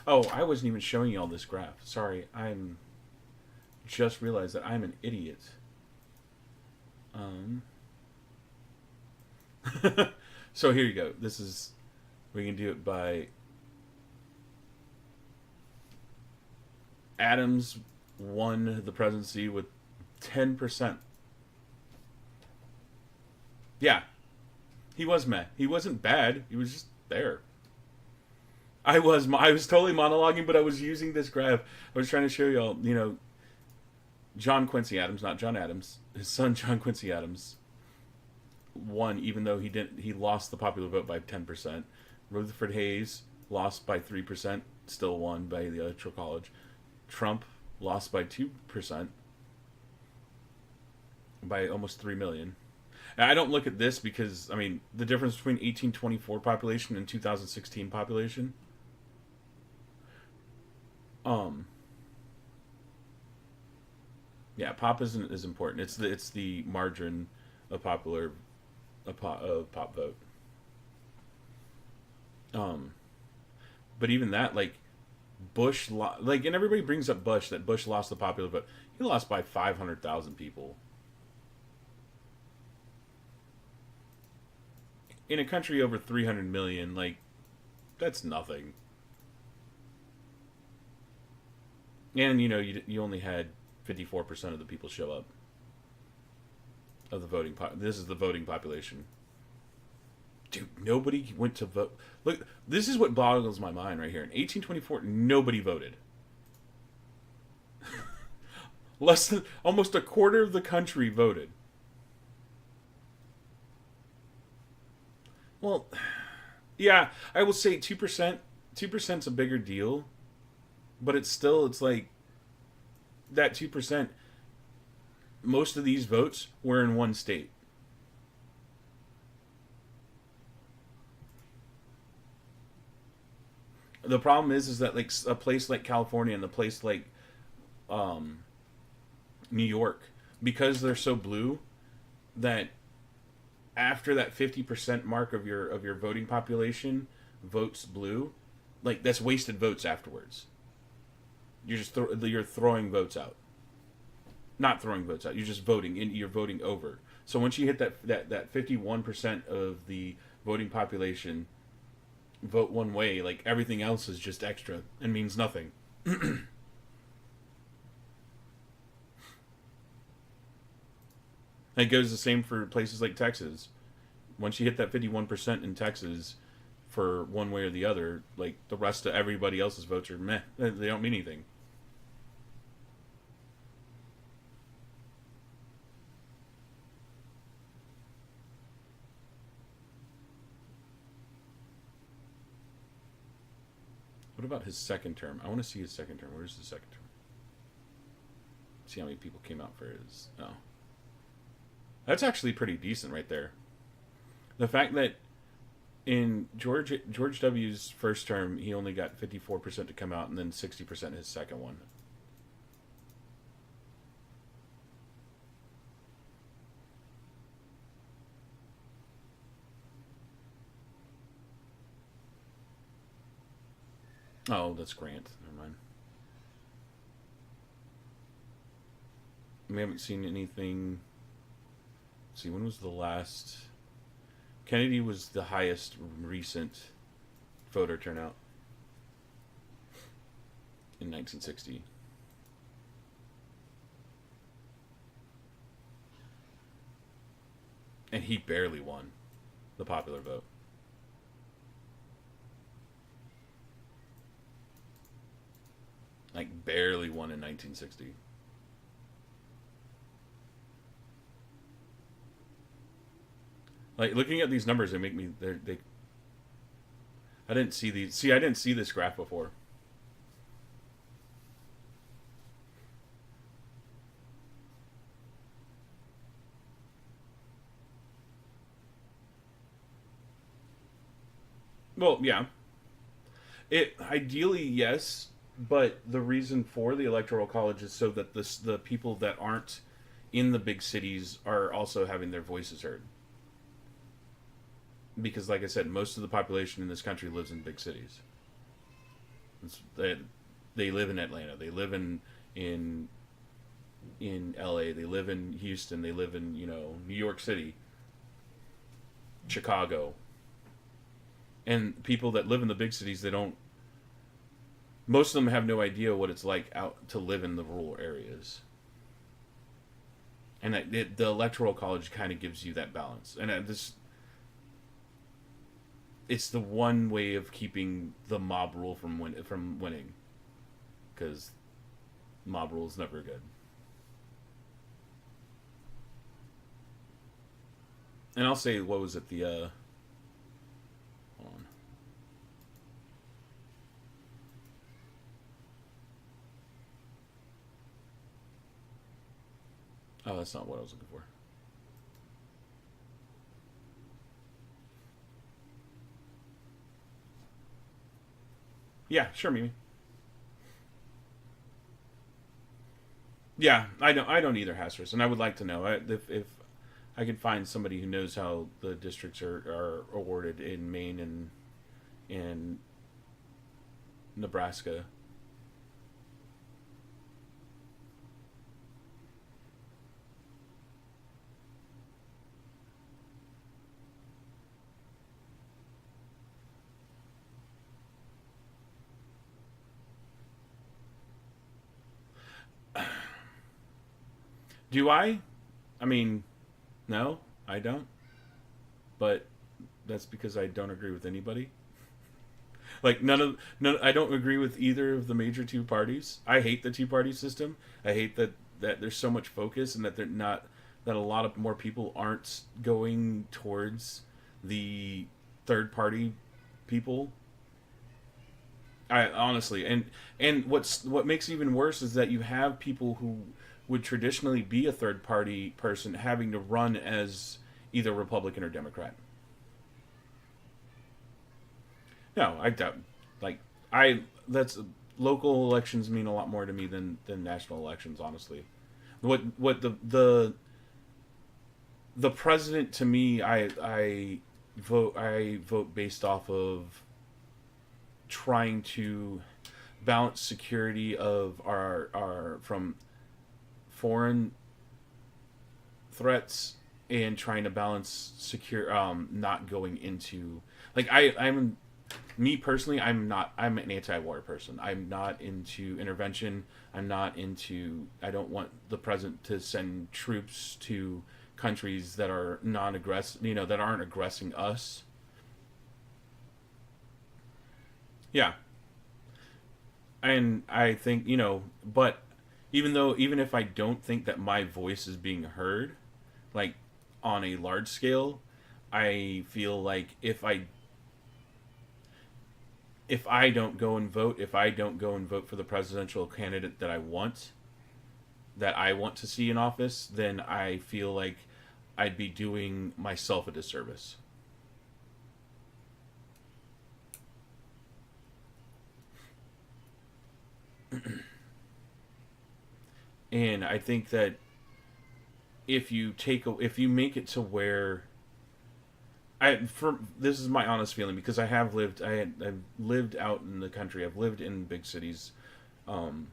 Oh, I wasn't even showing you all this graph. Sorry, I'm just realized that I'm an idiot. Um, so here you go. This is we can do it by Adams won the presidency with 10%. Yeah, he was meh. He wasn't bad. He was just there. I was totally monologuing, but I was using this graph. I was trying to show y'all, John Quincy Adams, not John Adams, his son John Quincy Adams won, even though he lost the popular vote by 10%. Rutherford Hayes lost by 3%, still won by the Electoral College. Trump lost by 2%, by almost 3 million. And I don't look at this because, I mean, the difference between 1824 population and 2016 population. Um, yeah, pop isn't as important. It's the margin of pop vote. Um, but even that, like and everybody brings up Bush, that Bush lost the popular vote. He lost by 500,000 people in a country over 300 million. Like, that's nothing. And you only had 54% of the people show up of the voting. This is the voting population. Dude, nobody went to vote. Look, this is what boggles my mind right here. In 1824, nobody voted. Less than almost a quarter of the country voted. Well, yeah, I will say 2%. 2%'s a bigger deal, but it's like that 2%. Most of these votes were in one state. The problem is that like a place like California and a place like um, New York, because they're so blue, that after that 50% mark of your voting population votes blue, like that's wasted votes afterwards. You're throwing votes out, not throwing votes out. You're just voting and you're voting over. So once you hit that 51% of the voting population vote one way, like everything else is just extra and means nothing. It goes the same for places like Texas. Once you hit that 51% in Texas for one way or the other, like the rest of everybody else's votes are meh. They don't mean anything. What about his second term? I want to see his second term. Where's the second term? See how many people came out for his. Oh, that's actually pretty decent right there. The fact that in George W's first term, he only got 54% to come out, and then 60% his second one. Oh, that's Grant. Never mind. We haven't seen anything. Let's see, when was the last? Kennedy was the highest recent voter turnout in 1960. And he barely won the popular vote. Like, barely won in 1960. Like, looking at these numbers, they make me. They. I didn't see these. See, I didn't see this graph before. Well, yeah. It ideally yes, but the reason for the electoral college is so that the people that aren't in the big cities are also having their voices heard. because, like I said, most of the population in this country lives in big cities. They, they live in Atlanta. They live in LA. They live in Houston. They live in New York City, Chicago. And people that live in the big cities, they don't. Most of them have no idea what it's like out to live in the rural areas. And the Electoral College kind of gives you that balance. And it's the one way of keeping the mob rule from winning, because mob rule is never good. And I'll say, what was it? Hold on. Oh, that's not what I was looking for. Yeah, sure, Mimi. Yeah, I don't either, Hasris, and I would like to know if I could find somebody who knows how the districts are awarded in Maine and Nebraska. Do I? I mean, no, I don't. But that's because I don't agree with anybody. Like none. I don't agree with either of the major two parties. I hate the two-party system. I hate that there's so much focus and that they're not that a lot of more people aren't going towards the third party people. I honestly, and what makes it even worse is that you have people who would traditionally be a third party person having to run as either Republican or Democrat. No, I doubt. Like I that's local elections mean a lot more to me than national elections. Honestly, what the president to me, I vote based off of trying to balance security of our from foreign threats and trying to balance secure not going into like I'm me personally, I'm an anti-war person. I'm not into intervention. I don't want the president to send troops to countries that are non-aggressive, that aren't aggressing us. Yeah. And I think, but even if I don't think that my voice is being heard, like on a large scale, I feel like if I don't go and vote, if I don't go and vote for the presidential candidate that I want to see in office, then I feel like I'd be doing myself a disservice. And I think that if you make it to where for this is my honest feeling, because I've lived out in the country. I've lived in big cities. Um,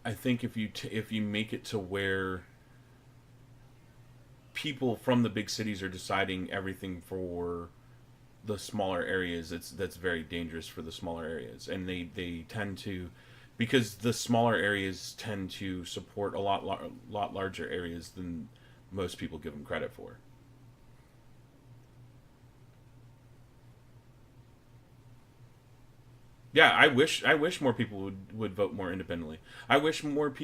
I think if you make it to where people from the big cities are deciding everything for the smaller areas, that's very dangerous for the smaller areas, and they tend to, because the smaller areas tend to support a lot larger areas than most people give them credit for. Yeah, I wish more people would vote more independently. I wish more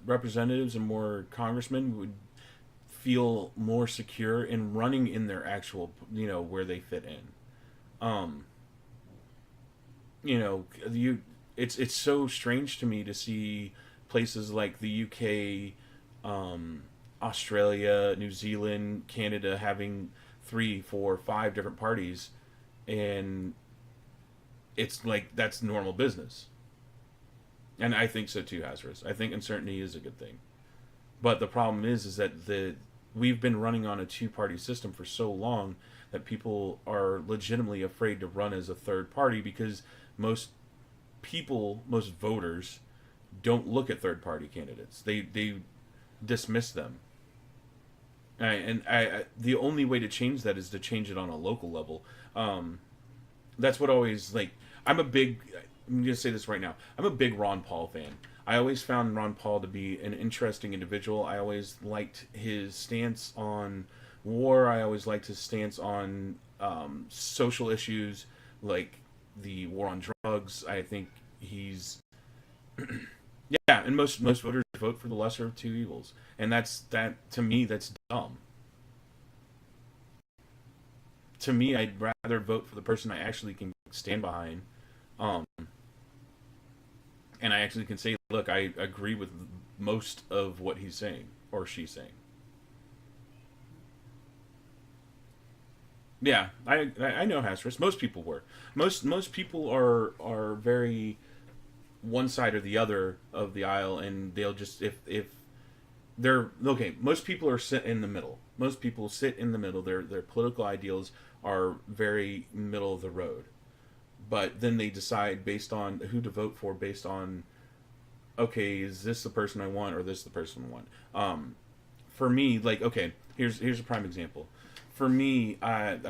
representatives and more congressmen would feel more secure in running in their actual, where they fit in. Um, you it's so strange to me to see places like the UK, Australia, New Zealand, Canada having three, four, five different parties, and it's like that's normal business. And I think so too, Hazardous. I think uncertainty is a good thing. But the problem is that we've been running on a two-party system for so long that people are legitimately afraid to run as a third party because most most voters don't look at third-party candidates. They dismiss them. The only way to change that is to change it on a local level. That's what always like. I'm gonna say this right now. I'm a big Ron Paul fan. I always found Ron Paul to be an interesting individual. I always liked his stance on war. I always liked his stance on social issues like the war on drugs. I think he's yeah, and most voters vote for the lesser of two evils, and that to me that's dumb. To me, I'd rather vote for the person I actually can stand behind, um, and I actually can say, look, I agree with most of what he's saying or she's saying. Yeah, I know Hasris. Most people were. Most people are very one side or the other of the aisle, and they'll just if they're okay. Most people are sit in the middle. Most people sit in the middle. Their political ideals are very middle of the road. But then they decide based on who to vote for, based on okay, is this the person I want or this the person I want? For me, like okay, here's a prime example. For me,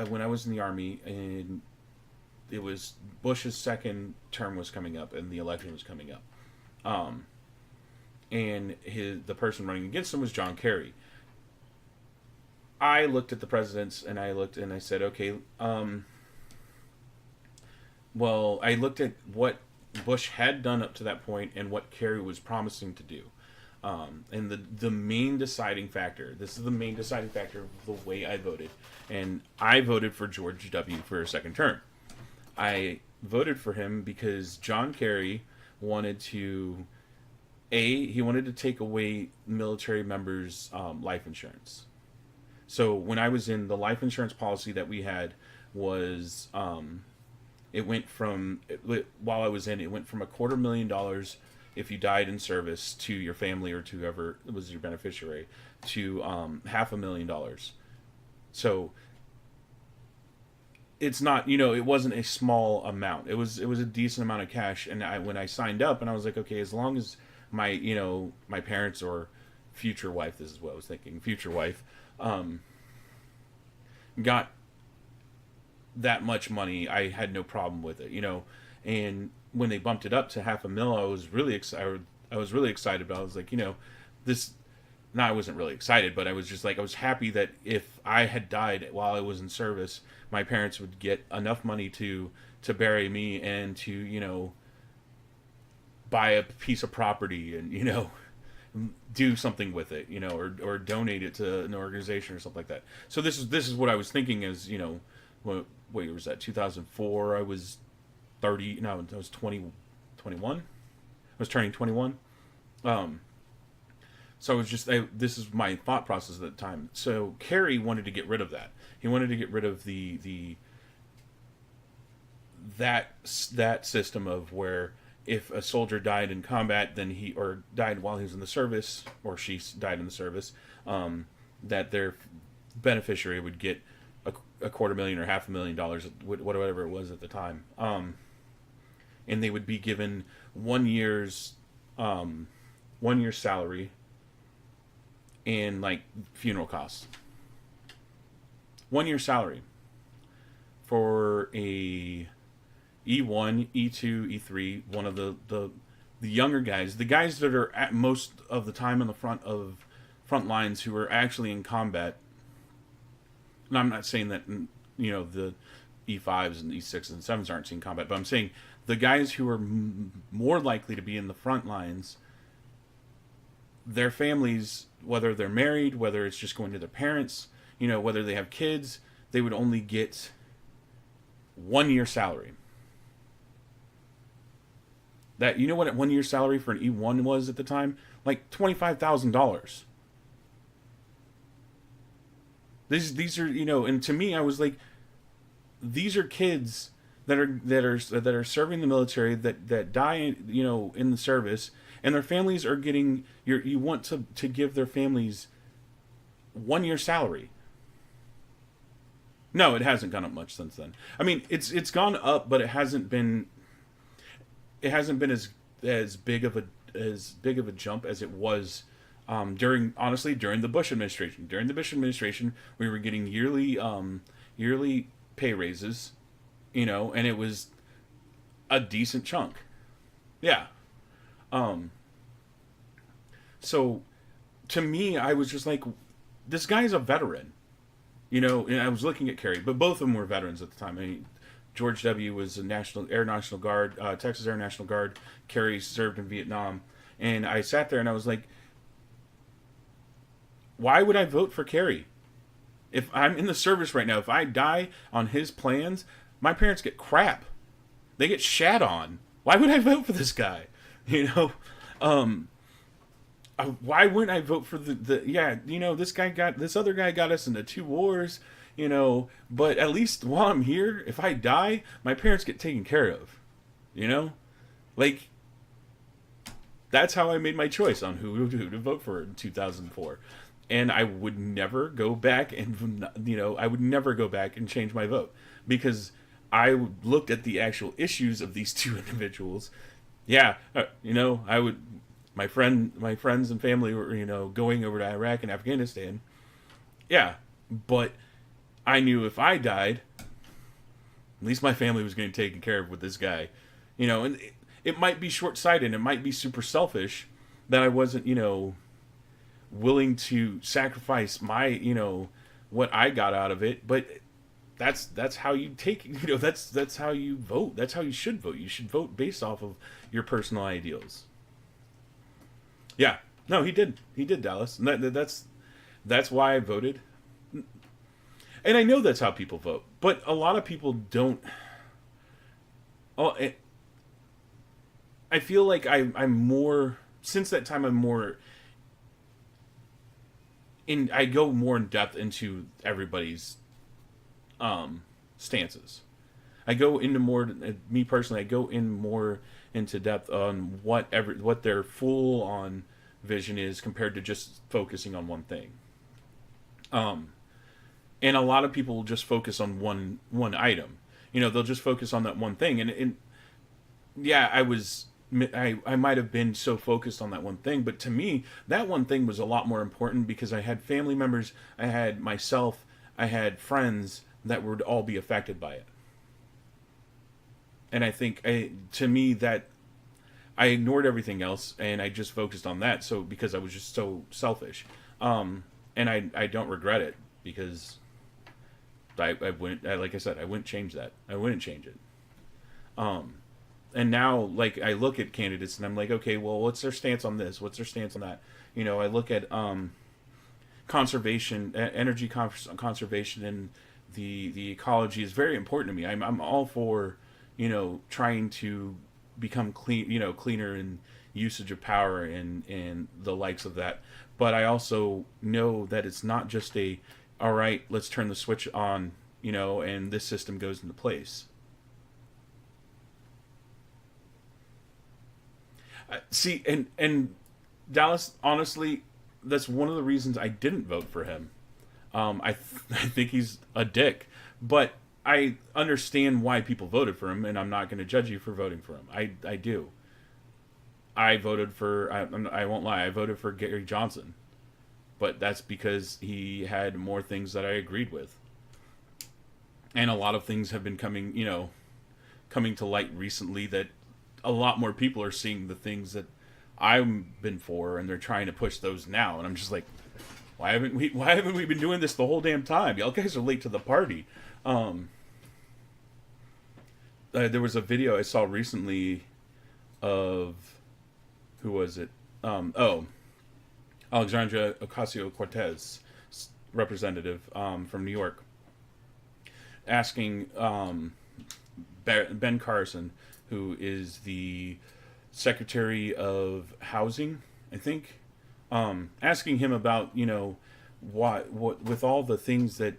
when I was in the army and it was Bush's second term was coming up and the election was coming up, um, and the person running against him was John Kerry. I looked at the presidents and I looked and I said, okay, well, I looked at what Bush had done up to that point and what Kerry was promising to do. And the main deciding factor, this is the main deciding factor of the way I voted. And I voted for George W. for a second term. I voted for him because John Kerry wanted to, he wanted to take away military members' life insurance. So when I was in the life insurance policy that we had was, it went from, while I was in, it went from $250,000 if you died in service to your family or to whoever was your beneficiary to $500,000. So it's not, it wasn't a small amount. It was a decent amount of cash. And when I signed up and I was like, okay, as long as my, my parents or future wife, this is what I was thinking, future wife, got that much money, I had no problem with it, and when they bumped it up to $500,000, I was really excited. I was really excited, but I was like, this. No, I wasn't really excited, but I was just like, I was happy that if I had died while I was in service, my parents would get enough money to bury me and to buy a piece of property and do something with it, or donate it to an organization or something like that. So this is what I was thinking as what year was that? 2004. I was 30. No, I was 20, 21. I was turning 21. So I was just, this is my thought process at the time. So Kerry wanted to get rid of that. He wanted to get rid of that system of where if a soldier died in combat, then or died while he was in the service, or died in the service, that their beneficiary would get a $250,000 or $500,000, whatever it was at the time, and they would be given 1 year's 1 year's salary and like funeral costs. 1 year salary for a E1, E2, E3, one of the younger guys, the guys that are at most of the time on the front lines who are actually in combat. And I'm not saying that the E5s and E6s and 7s aren't seeing combat, but I'm saying the guys who are more likely to be in the front lines, their families, whether they're married, whether it's just going to their parents, whether they have kids, they would only get 1 year salary. That, what a 1 year salary for an E1 was at the time? Like $25,000. These are, and to me I was like, these are kids that are serving the military, that die in the service, and their families are getting, you want to give their families 1 year salary. No, it hasn't gone up much since then. I mean, it's gone up, but it hasn't been as big of a jump as it was during the Bush administration. During the Bush administration, we were getting yearly pay raises, and it was a decent chunk. Yeah. Um, so to me, I was just like, this guy's a veteran, and I was looking at Kerry, but both of them were veterans at the time. I mean, George W. was a National Guard, Texas Air National Guard. Kerry served in Vietnam, and I sat there and I was like, why would I vote for Kerry? If I'm in the service right now, if I die on his plans, my parents get crap. They get shat on. Why would I vote for this guy? You know, um, why wouldn't I vote for this other guy got us into two wars, but at least while I'm here, if I die, my parents get taken care of, you know, like that's how I made my choice on who to vote for in 2004. And I would never go back and change my vote because I looked at the actual issues of these two individuals. Yeah, I would. My friends and family were, going over to Iraq and Afghanistan. Yeah, but I knew if I died, at least my family was getting taken care of with this guy. And it might be short-sighted, it might be super selfish that I wasn't, willing to sacrifice my, what I got out of it, but that's how you take, that's how you vote. That's how you should vote. You should vote based off of your personal ideals. Yeah. No, he did. He did, Dallas. And that's why I voted. And I know that's how people vote, but a lot of people don't. Oh, I feel like I'm more since that time. I'm more in. I go more in depth into everybody's stances. I go into more. Me personally, I go in more into depth on what their full on vision is compared to just focusing on one thing. And a lot of people will just focus on one item. They'll just focus on that one thing. And yeah, I might have been so focused on that one thing, but to me, that one thing was a lot more important because I had family members, I had myself, I had friends that would all be affected by it. And I think to me that I ignored everything else and I just focused on that. So because I was just so selfish, and I don't regret it because I wouldn't, like I said, I wouldn't change that. I wouldn't change it. And now, like, I look at candidates and I'm like, okay, well, what's their stance on this? What's their stance on that? I look at conservation, energy conservation, and the ecology is very important to me. I'm all for, trying to become clean, cleaner in usage of power and the likes of that. But I also know that it's not just all right, let's turn the switch on, and this system goes into place. See, and Dallas, honestly, that's one of the reasons I didn't vote for him. I think he's a dick, but I understand why people voted for him, and I'm not going to judge you for voting for him. I do. I voted for, I won't lie, I voted for Gary Johnson, but that's because he had more things that I agreed with. And a lot of things have been coming to light recently that a lot more people are seeing the things that I've been for, and they're trying to push those now. And I'm just like, why haven't we been doing this the whole damn time? Y'all guys are late to the party. There was a video I saw recently of, who was it? Alexandria Ocasio-Cortez, representative from New York, asking Ben Carson, who is the Secretary of Housing, I think, asking him about, what with all the things that,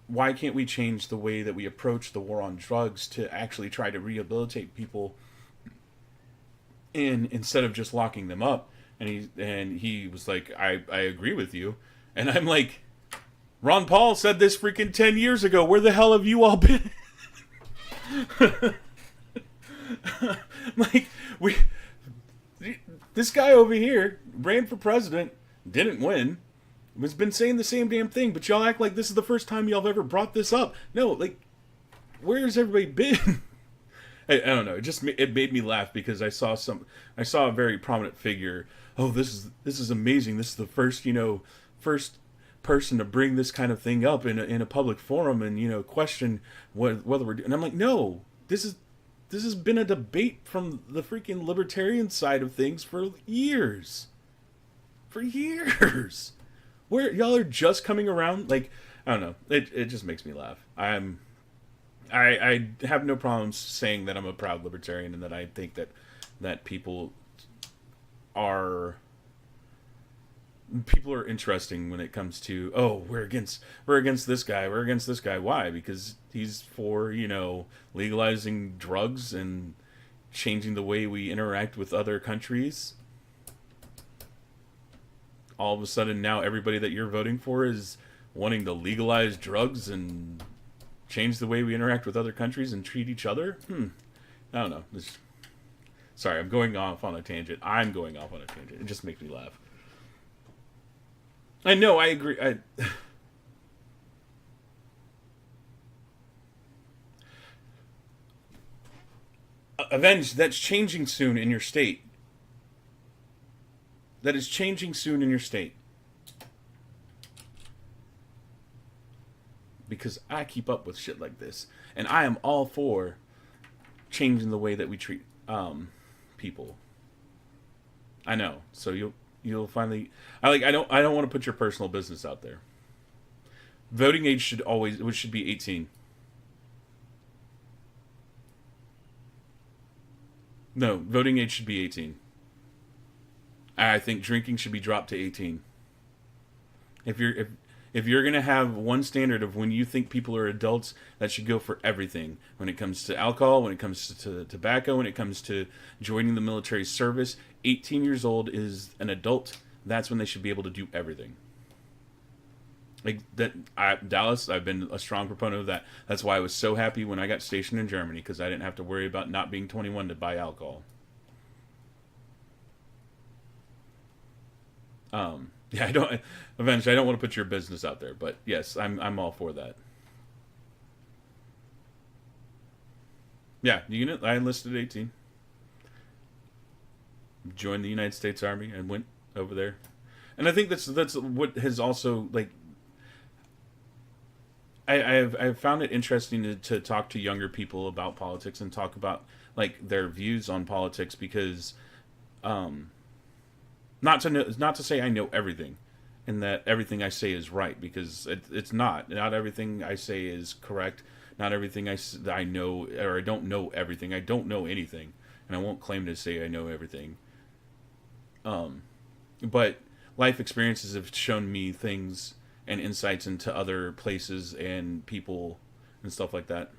why can't we change the way that we approach the war on drugs to actually try to rehabilitate people instead of just locking them up? And he was like, I agree with you. And I'm like, Ron Paul said this freaking 10 years ago. Where the hell have you all been? Like, this guy over here ran for president, didn't win, has been saying the same damn thing, but y'all act like this is the first time y'all have ever brought this up. No, like, where's everybody been? I don't know. It made me laugh because I saw a very prominent figure. Oh, this is amazing. This is the first person to bring this kind of thing up in a public forum and question whether we're doing. And I'm like, no, this has been a debate from the freaking libertarian side of things for years. For years. Where y'all are just coming around. Like, I don't know. It just makes me laugh. I have no problems saying that I'm a proud libertarian and that I think that people are interesting when it comes to, oh, we're against this guy. We're against this guy. Why? Because he's for, legalizing drugs and changing the way we interact with other countries. All of a sudden now everybody that you're voting for is wanting to legalize drugs and change the way we interact with other countries and treat each other? I don't know. Sorry, I'm going off on a tangent. It just makes me laugh. I know, I agree. Avenge, that's changing soon in your state. That is changing soon in your state. Because I keep up with shit like this. And I am all for changing the way that we treat people. I know. So you'll finally I don't want to put your personal business out there. Voting age should be 18. No, voting age should be 18. I think drinking should be dropped to 18. If you're gonna have one standard of when you think people are adults, that should go for everything. When it comes to alcohol, when it comes to tobacco, when it comes to joining the military service, 18 years old is an adult. That's when they should be able to do everything. Like that, Dallas, I've been a strong proponent of that. That's why I was so happy when I got stationed in Germany, because I didn't have to worry about not being 21 to buy alcohol. Yeah, I don't want to put your business out there, but yes, I'm all for that. Yeah, I enlisted at 18. Joined the United States Army and went over there. And I think that's what has also, like, I've found it interesting to talk to younger people about politics and talk about, like, their views on politics, because not to say I know everything and that everything I say is right, because it's not everything I say is correct. Not everything I know, or I don't know everything. I don't know anything, and I won't claim to say I know everything. But life experiences have shown me things and insights into other places and people and stuff like that.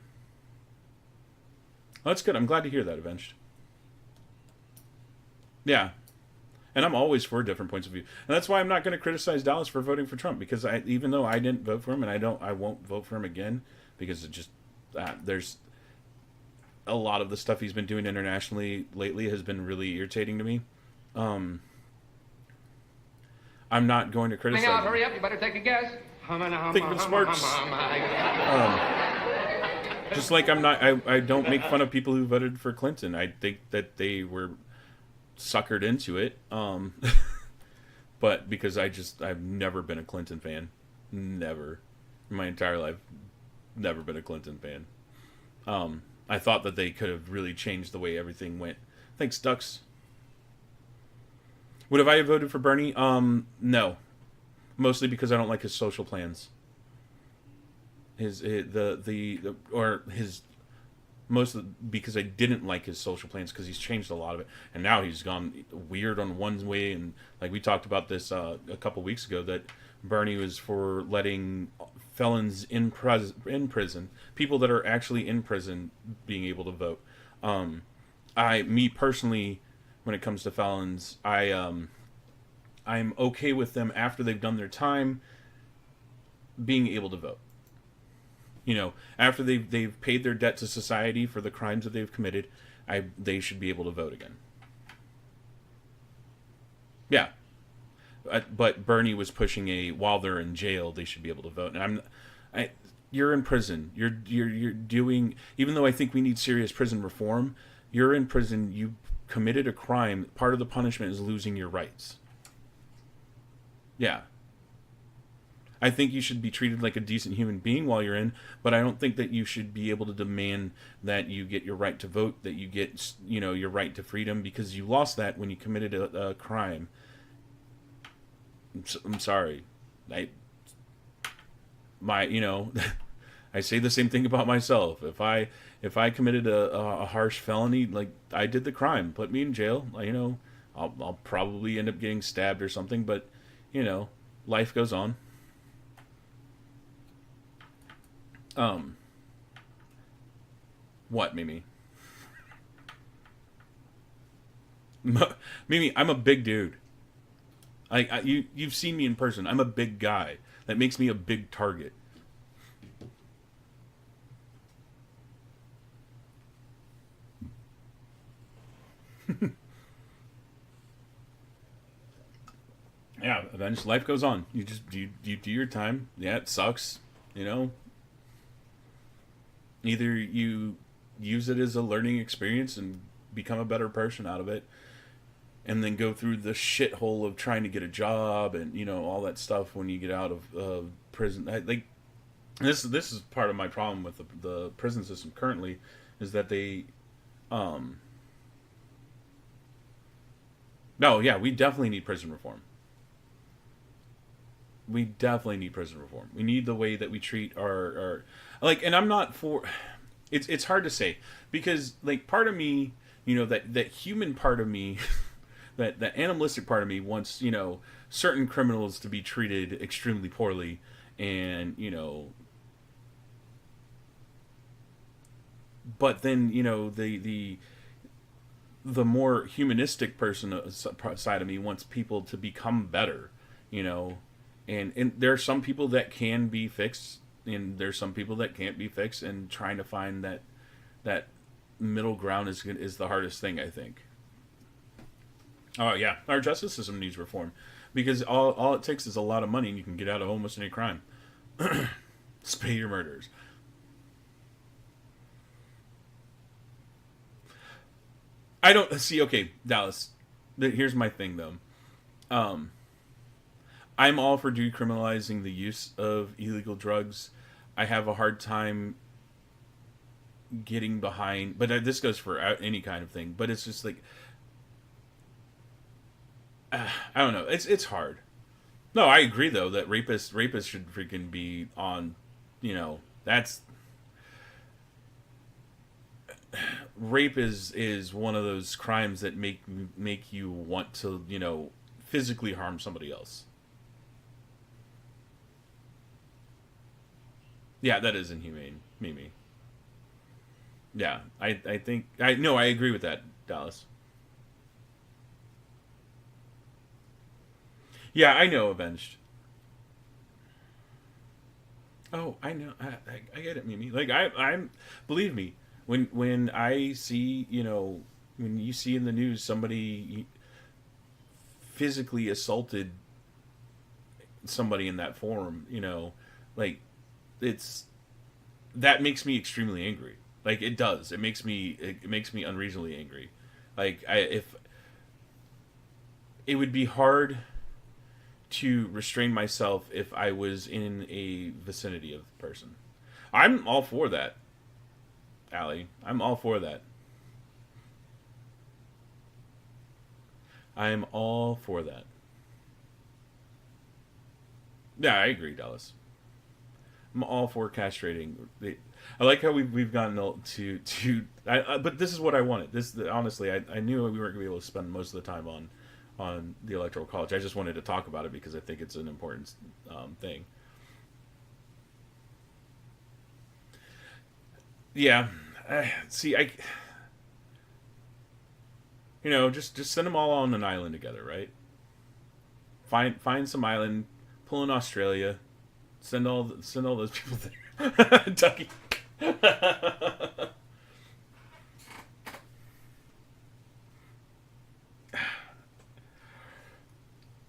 Well, that's good. I'm glad to hear that, Avenged. Yeah. And I'm always for different points of view. And that's why I'm not going to criticize Dallas for voting for Trump, because even though I didn't vote for him, and I won't vote for him again, because it just, there's a lot of the stuff he's been doing internationally lately has been really irritating to me. I'm not going to criticize him.
Hurry up, you better take a guess.
Think of it smarts. Just like I don't make fun of people who voted for Clinton. I think that they were suckered into it. But because I've never been a Clinton fan. Never. In my entire life. Never been a Clinton fan. I thought that they could have really changed the way everything went. Thanks, Ducks. Would have I voted for Bernie? No. Mostly because I don't like his social plans. Mostly because I didn't like his social plans, because he's changed a lot of it, and now he's gone weird on one way. And like we talked about this a couple weeks ago, that Bernie was for letting felons in prison, people that are actually in prison, being able to vote. Me personally, when it comes to felons, I I'm okay with them after they've done their time being able to vote. After they've paid their debt to society for the crimes that they've committed, they should be able to vote again. Yeah, but Bernie was pushing while they're in jail, they should be able to vote. And you're in prison. You're doing, even though I think we need serious prison reform, you're in prison. You committed a crime. Part of the punishment is losing your rights. Yeah. I think you should be treated like a decent human being while you're in, but I don't think that you should be able to demand that you get your right to vote, that you get, your right to freedom, because you lost that when you committed a crime. I'm sorry. I say the same thing about myself. If I committed a harsh felony, like, I did the crime, put me in jail. I'll probably end up getting stabbed or something, but life goes on. What, Mimi? Mimi, I'm a big dude. You've seen me in person. I'm a big guy. That makes me a big target. Yeah, eventually life goes on. You do your time. Yeah, it sucks. Either you use it as a learning experience and become a better person out of it, and then go through the shithole of trying to get a job and all that stuff when you get out of prison. This is part of my problem with the prison system currently, is that they no, yeah, we definitely need prison reform. We definitely need prison reform. We need the way that we treat our and I'm not for, it's hard to say, because like part of me, that human part of me that animalistic part of me wants, certain criminals to be treated extremely poorly, and but then the more humanistic side of me wants people to become better, and there are some people that can be fixed, and there's some people that can't be fixed, and trying to find that middle ground is the hardest thing, I think. Oh yeah, our justice system needs reform, because all it takes is a lot of money, and you can get out of almost any crime. Spay your murders. I don't see. Okay, Dallas. Here's my thing, though. Um, I'm all for decriminalizing the use of illegal drugs. I have a hard time getting behind, but this goes for any kind of thing. But it's just like, I don't know. It's hard. No, I agree though that rapists should freaking be on. That's rape is one of those crimes that make you want to physically harm somebody else. Yeah, that is inhumane, Mimi. Yeah, I think I no, I agree with that, Dallas. Yeah, I know, Avenged. Oh, I know. I get it, Mimi. Like I'm believe me, when I see, when you see in the news somebody physically assaulted somebody in that forum, like, it's that makes me extremely angry. Like, it does. It makes me unreasonably angry. Like, if it would be hard to restrain myself if I was in a vicinity of the person. I'm all for that, Allie. I'm all for that. I'm all for that. Yeah, I agree, Dallas. I'm all for castrating. I like how we've gotten but this is what I wanted. This honestly, I knew we weren't going to be able to spend most of the time on the Electoral College. I just wanted to talk about it because I think it's an important thing. Yeah, see, just send them all on an island together, right? Find some island, pull in Australia, send all those people there. Kentucky.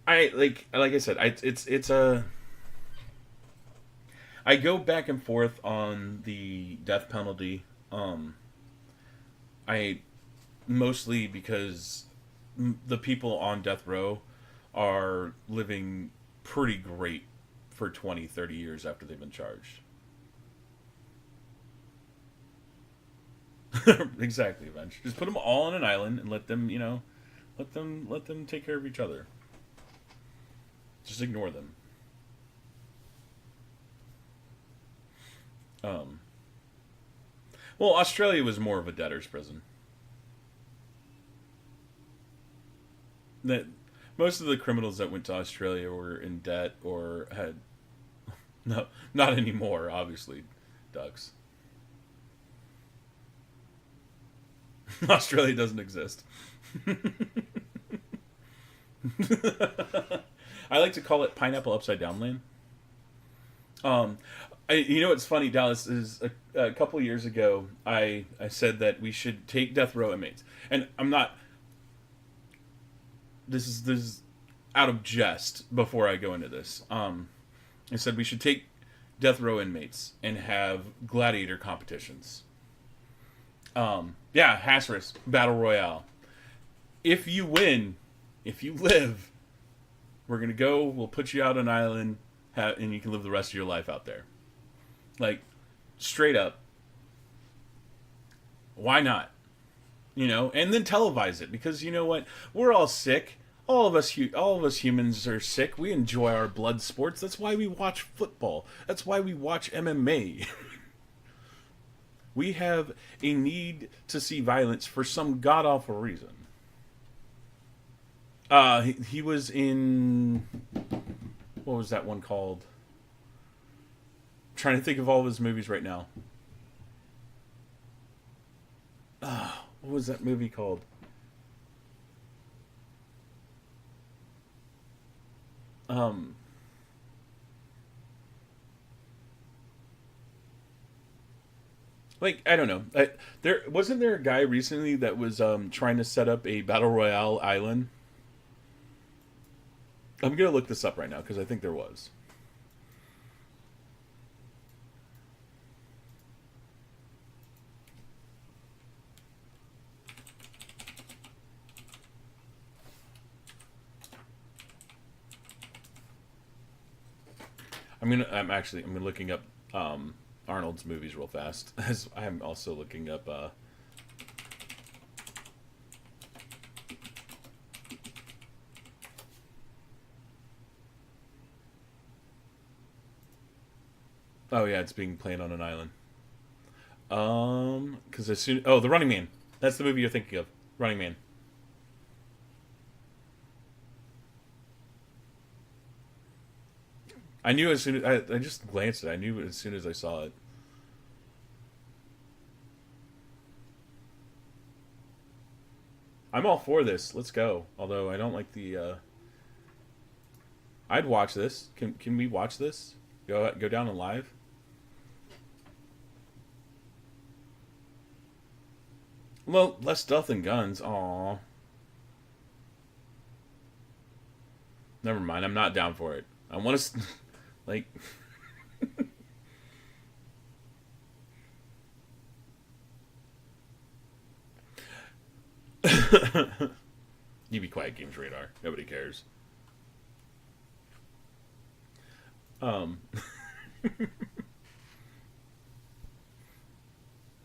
Like I said, it's a I go back and forth on the death penalty. I mostly because the people on death row are living pretty great for 20, 30 years after they've been charged. Exactly, Bench. Just put them all on an island and let them, let them take care of each other. Just ignore them. Um, well, Australia was more of a debtor's prison. That most of the criminals that went to Australia were in debt or had no, not anymore. Obviously, ducks. Australia doesn't exist. I like to call it pineapple upside down land. Um, it's funny, Dallas is a couple years ago. I said that we should take death row inmates, and I'm not. This is out of jest. Before I go into this, I said we should take death row inmates and have gladiator competitions. Yeah, Hasris battle royale. If you win, if you live, we're gonna go. We'll put you out on an island, and you can live the rest of your life out there. Like, straight up. Why not? And then televise it because you know what? We're all sick. All of us humans are sick. We enjoy our blood sports. That's why we watch football. That's why we watch MMA. We have a need to see violence for some god awful reason. He was in what was that one called? I'm trying to think of all of his movies right now. What was that movie called? Um, I don't know. There wasn't there a guy recently that was trying to set up a battle royale island. I'm gonna look this up right now because I think there was. I'm looking up Arnold's movies real fast as I'm also looking up. Oh yeah, it's being played on an island. Because as soon The Running Man. That's the movie you're thinking of. Running Man. I knew as soon as I just glanced at it. I knew as soon as I saw it. I'm all for this. Let's go. Although I don't like the. I'd watch this. Can we watch this? Go down and live. Well, less stealth and guns. Aw. Never mind. I'm not down for it. I want to like. You be quiet, Games Radar. Nobody cares. Um,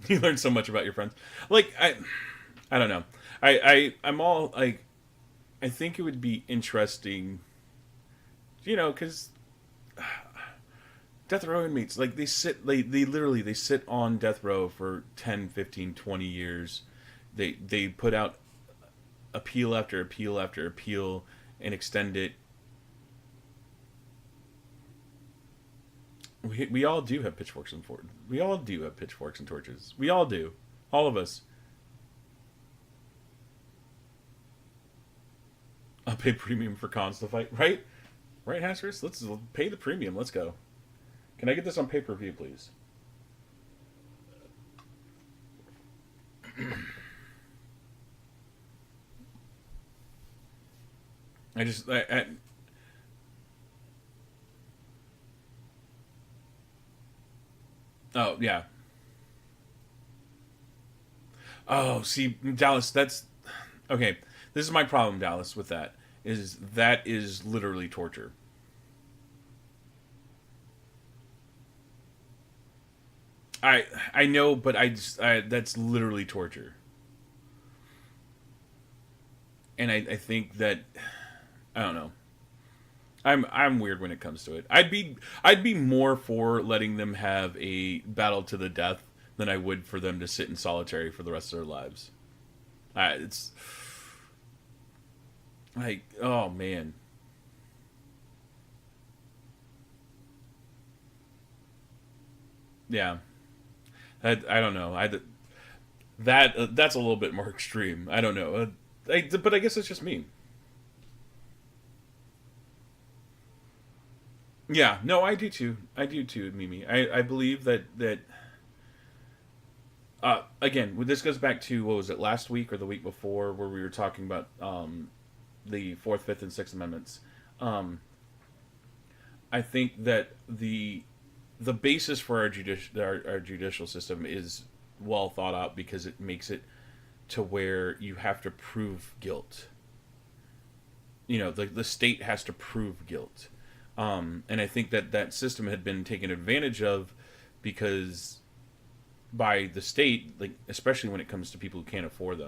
you learn so much about your friends. Like I don't know. I'm all like, I think it would be interesting, because death row inmates like they literally they sit on death row for 10, 15, 20 years. They put out appeal after appeal after appeal and extend it. We all do have pitchforks and we all do have pitchforks and torches. We all do, all of us. I'll pay premium for cons to fight. Right? Right, Hasris? Let's pay the premium. Let's go. Can I get this on pay-per-view, please? Oh, yeah. Oh, see, Dallas, that's... Okay, this is my problem, Dallas, with that. That is literally torture. I know, but that's literally torture. And I think that... I don't know. I'm weird when it comes to it. I'd be more for letting them have a battle to the death than I would for them to sit in solitary for the rest of their lives. It's like, oh man. Yeah. I don't know. That's a little bit more extreme. I don't know. But I guess it's just me. Yeah, no, I do too. I do too, Mimi. I believe that again, this goes back to, what was it, last week or the week before, where we were talking about the Fourth, Fifth, and Sixth Amendments. Um, I think that the basis for our judicial system is well thought out, because it makes it to where you have to prove guilt. The state has to prove guilt. And I think that system had been taken advantage of, because by the state, like, especially when it comes to people who can't afford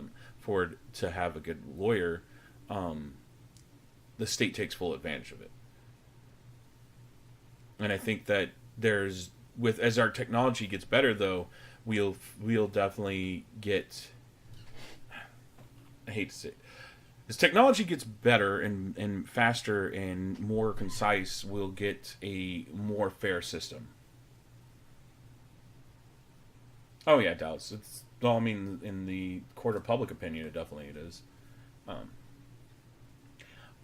to have a good lawyer, the state takes full advantage of it. And I think that as our technology gets better, though, we'll definitely get... I hate to say it. As technology gets better and faster and more concise, we'll get a more fair system. Oh yeah, Dallas. Well, I mean, in the court of public opinion, it is. Um,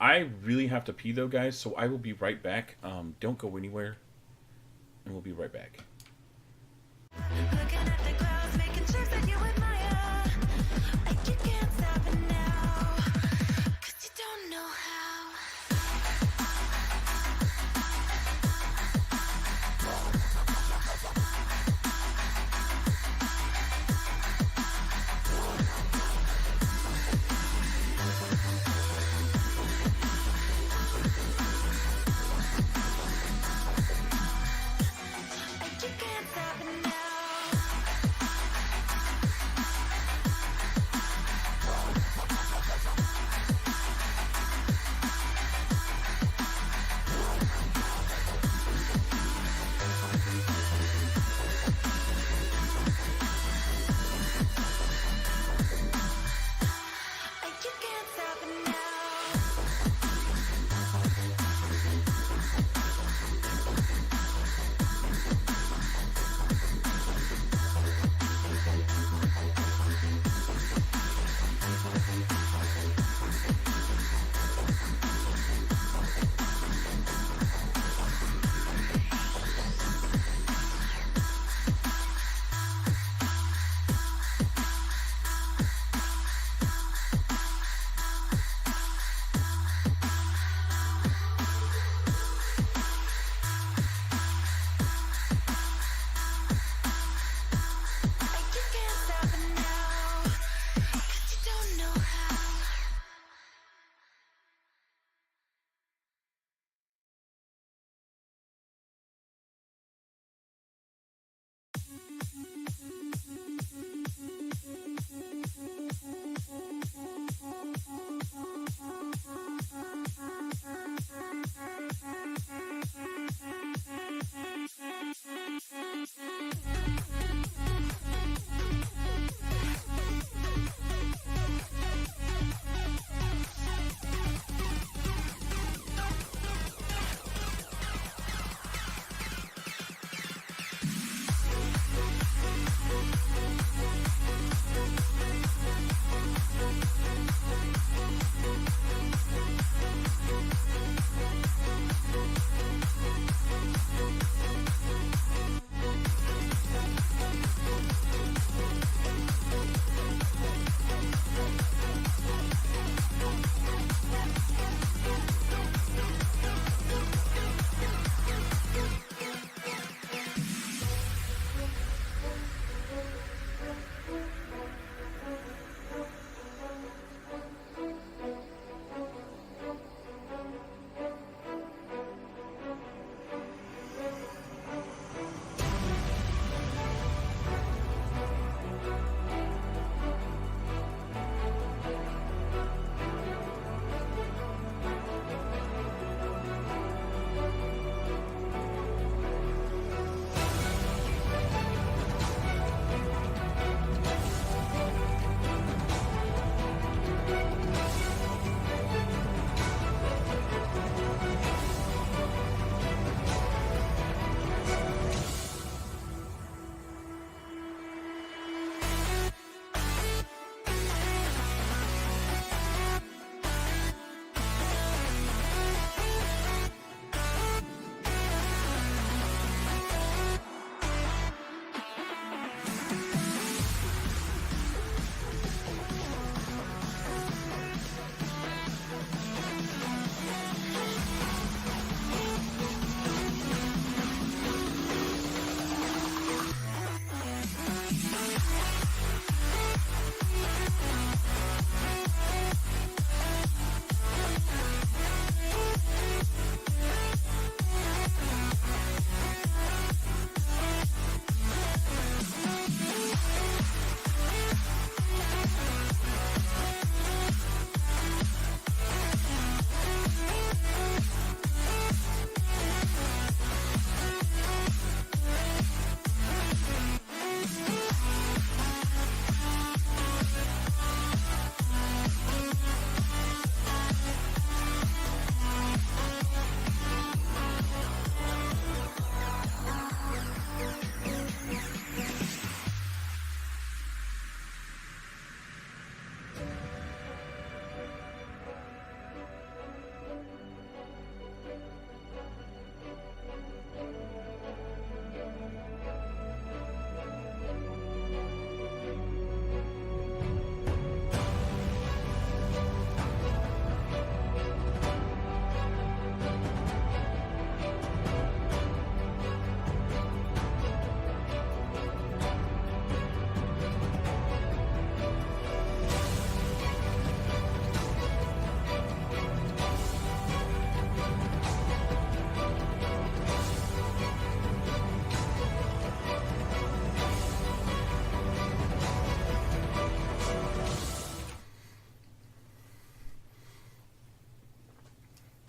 I really have to pee though, guys, so I will be right back. Don't go anywhere, and we'll be right back. Looking at the clouds, making sure that you admire. You can't stop it now, 'cause you don't know how. You can't stop it now.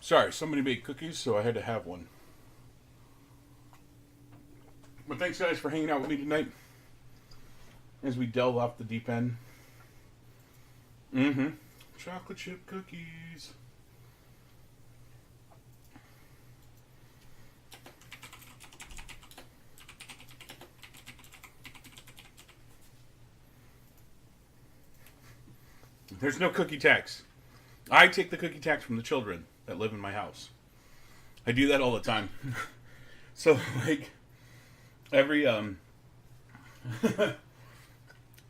Sorry, somebody made cookies, so I had to have one. But thanks, guys, for hanging out with me tonight as we delve off the deep end. Mm-hmm. Chocolate chip cookies. There's no cookie tax. I take the cookie tax from the children that live in my house. I do that all the time. So, like, every,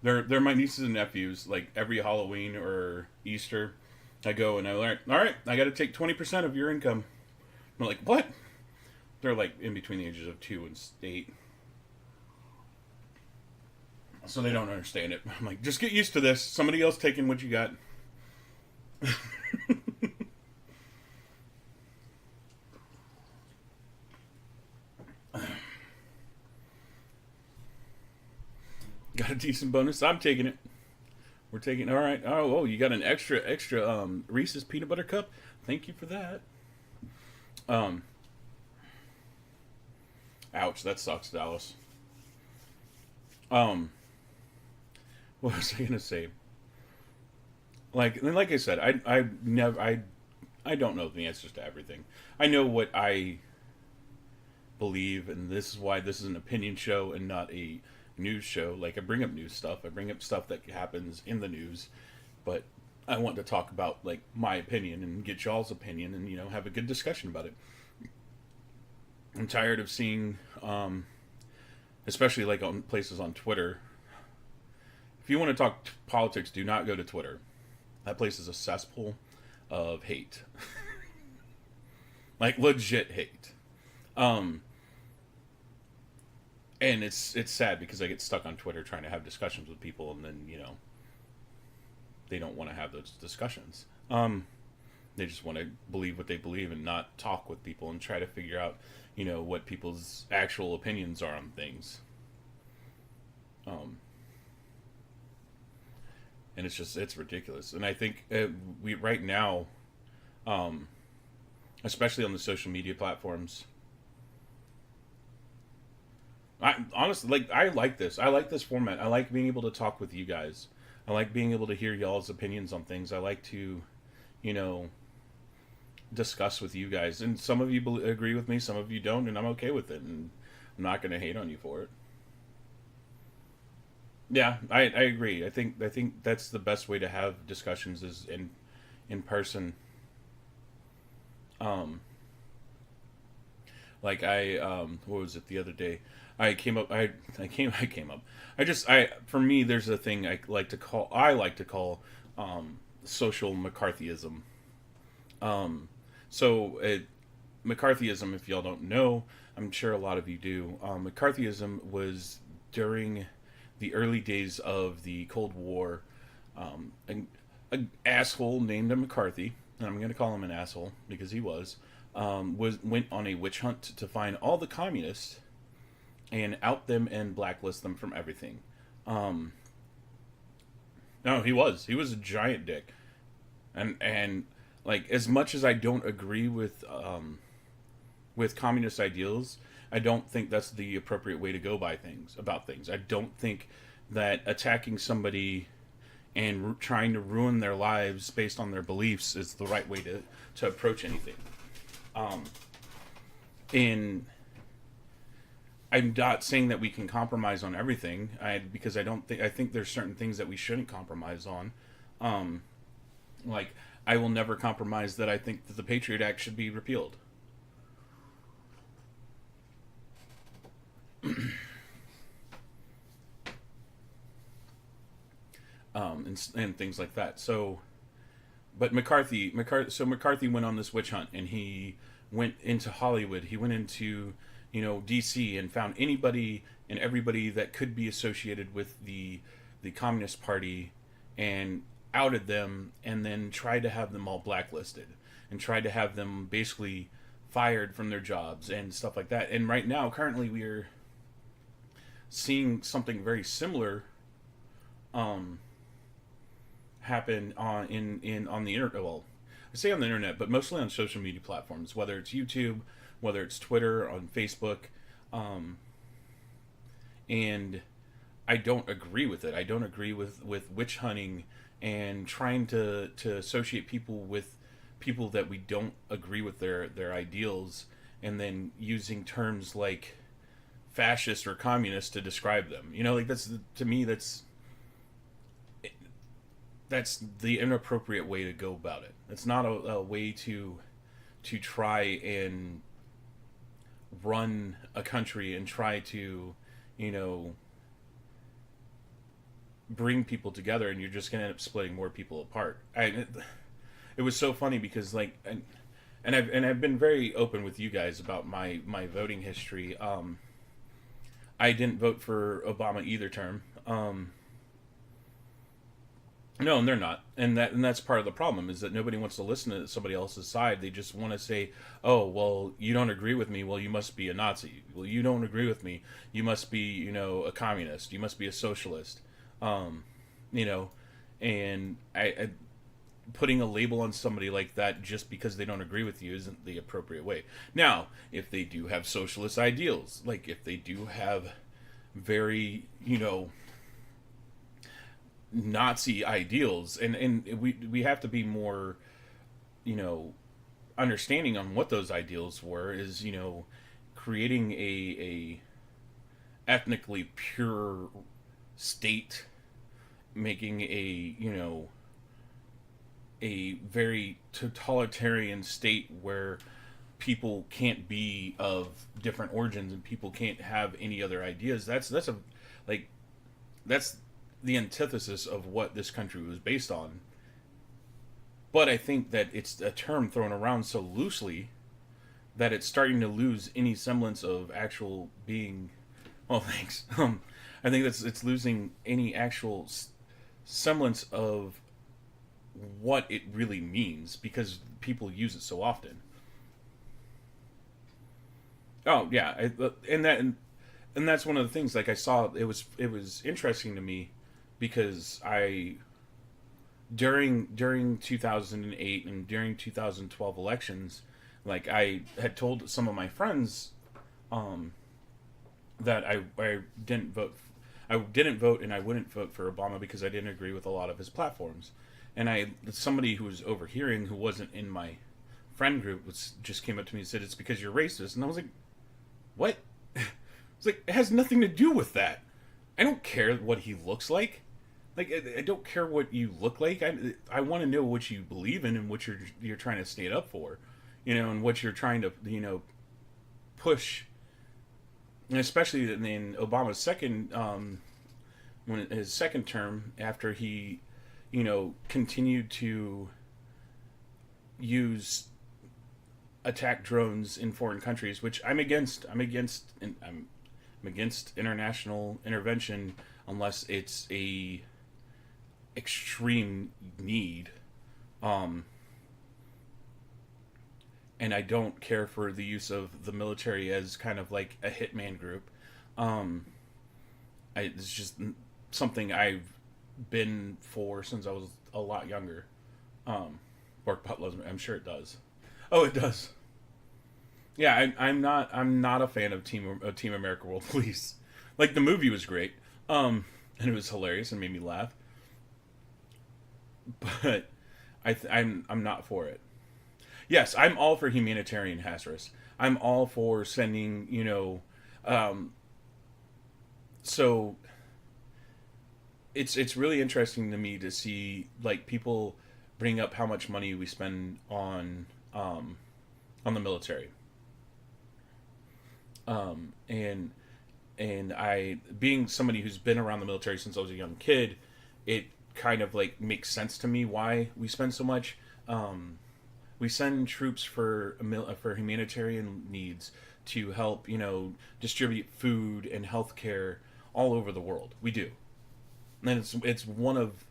they're my nieces and nephews. Like, every Halloween or Easter, I go and I learn, all right, I got to take 20% of your income. I'm like, what? They're, like, in between the ages of 2 and 8. So they don't understand it. I'm like, just get used to this. Somebody else taking what you got. Got a decent bonus. I'm taking it. We're taking. All right. Oh, you got an extra Reese's peanut butter cup. Thank you for that. Ouch. That sucks, Dallas. What was I gonna say? Like I said, I don't know the answers to everything. I know what I believe, and this is why this is an opinion show and not a news show. Like, I bring up news stuff. I bring up stuff that happens in the news, but I want to talk about, like, my opinion and get y'all's opinion and, have a good discussion about it. I'm tired of seeing, especially like on places on Twitter. If you want to talk politics, do not go to Twitter. That place is a cesspool of hate. Like, legit hate. And it's sad because I get stuck on Twitter trying to have discussions with people, and then, they don't want to have those discussions. They just want to believe what they believe and not talk with people and try to figure out, what people's actual opinions are on things. And it's ridiculous. And I think we right now, especially on the social media platforms, I honestly, like, I like this. I like this format. I like being able to talk with you guys. I like being able to hear y'all's opinions on things. I like to, discuss with you guys. And some of you agree with me, some of you don't, and I'm okay with it. And I'm not going to hate on you for it. Yeah, I agree. I think that's the best way to have discussions is in person. Um, like what was it the other day? I came up. For me, there's a thing I like to call social McCarthyism. Um, so McCarthyism, if y'all don't know, I'm sure a lot of you do. McCarthyism was during the early days of the Cold War. An asshole named McCarthy, and I'm going to call him an asshole because he went on a witch hunt to find all the communists and out them and blacklist them from everything. Um, no, he was a giant dick, and like, as much as I don't agree with communist ideals, I don't think that's the appropriate way to go about things. I don't think that attacking somebody and trying to ruin their lives based on their beliefs is the right way to approach anything. Um, and I'm not saying that we can compromise on everything, because I think there's certain things that we shouldn't compromise on. Um, like, I will never compromise that I think that the Patriot Act should be repealed. And things like that. So, but McCarthy went on this witch hunt, and he went into Hollywood. He went into, DC, and found anybody and everybody that could be associated with the Communist Party, and outed them, and then tried to have them all blacklisted, and tried to have them basically fired from their jobs and stuff like that. And right now, currently, we're seeing something very similar happen on the internet. Well, I say on the internet, but mostly on social media platforms, whether it's YouTube, whether it's Twitter, on Facebook, um, and I don't agree with it. I don't agree with witch hunting and trying to associate people with people that we don't agree with their ideals, and then using terms like fascist or communist to describe them. You know, like that's, to me, that's the inappropriate way to go about it. It's not a way to try and run a country and try to, you know, bring people together, and you're just going to end up splitting more people apart. It was so funny because, like, and I've been very open with you guys about my voting history. I didn't vote for Obama either term. No, and they're not, and that's part of the problem, is that nobody wants to listen to somebody else's side. They just want to say, "Oh, well, you don't agree with me. Well, you must be a Nazi. Well, you don't agree with me. You must be, you know, a communist. You must be a socialist." You know, and I putting a label on somebody like that just because they don't agree with you isn't the appropriate way. Now, if they do have socialist ideals, like if they do have very, you know, Nazi ideals, and we have to be more, you know, understanding on what those ideals were, is, you know, creating a ethnically pure state, making a, you know, a very totalitarian state where people can't be of different origins and people can't have any other ideas. That's a, like, that's the antithesis of what this country was based on. But I think that it's a term thrown around so loosely that it's starting to lose any semblance of actual being. Well, thanks. I think it's losing any actual semblance of what it really means because people use it so often. Oh yeah, and that's one of the things. Like, I saw, it was interesting to me because during 2008 and during 2012 elections, like, I had told some of my friends that I didn't vote. I didn't vote, and I wouldn't vote for Obama because I didn't agree with a lot of his platforms. And somebody who was overhearing, who wasn't in my friend group, just came up to me and said, "It's because you're racist." And I was like, "What?" It's like, it has nothing to do with that. I don't care what he looks like. Like, I don't care what you look like. I want to know what you believe in and what you're trying to stand up for, you know, and what you're trying to, you know, push. And especially in Obama's when his second term, after he, you know, continued to use attack drones in foreign countries, which I'm against. I'm against international intervention unless it's a extreme need. And I don't care for the use of the military as kind of like a hitman group. It's just something I've been for since I was a lot younger. Work loves me. I'm sure it does. Oh, it does. Yeah, I'm not a fan of Team America World Police. Like, the movie was great, and it was hilarious and made me laugh. But I'm not for it. Yes, I'm all for humanitarian hazards. I'm all for sending, you know, so it's really interesting to me to see, like, people bring up how much money we spend on the military. And I, being somebody who's been around the military since I was a young kid, it kind of, like, makes sense to me why we spend so much. We send troops for humanitarian needs, to help, you know, distribute food and healthcare all over the world. We do, and it's one of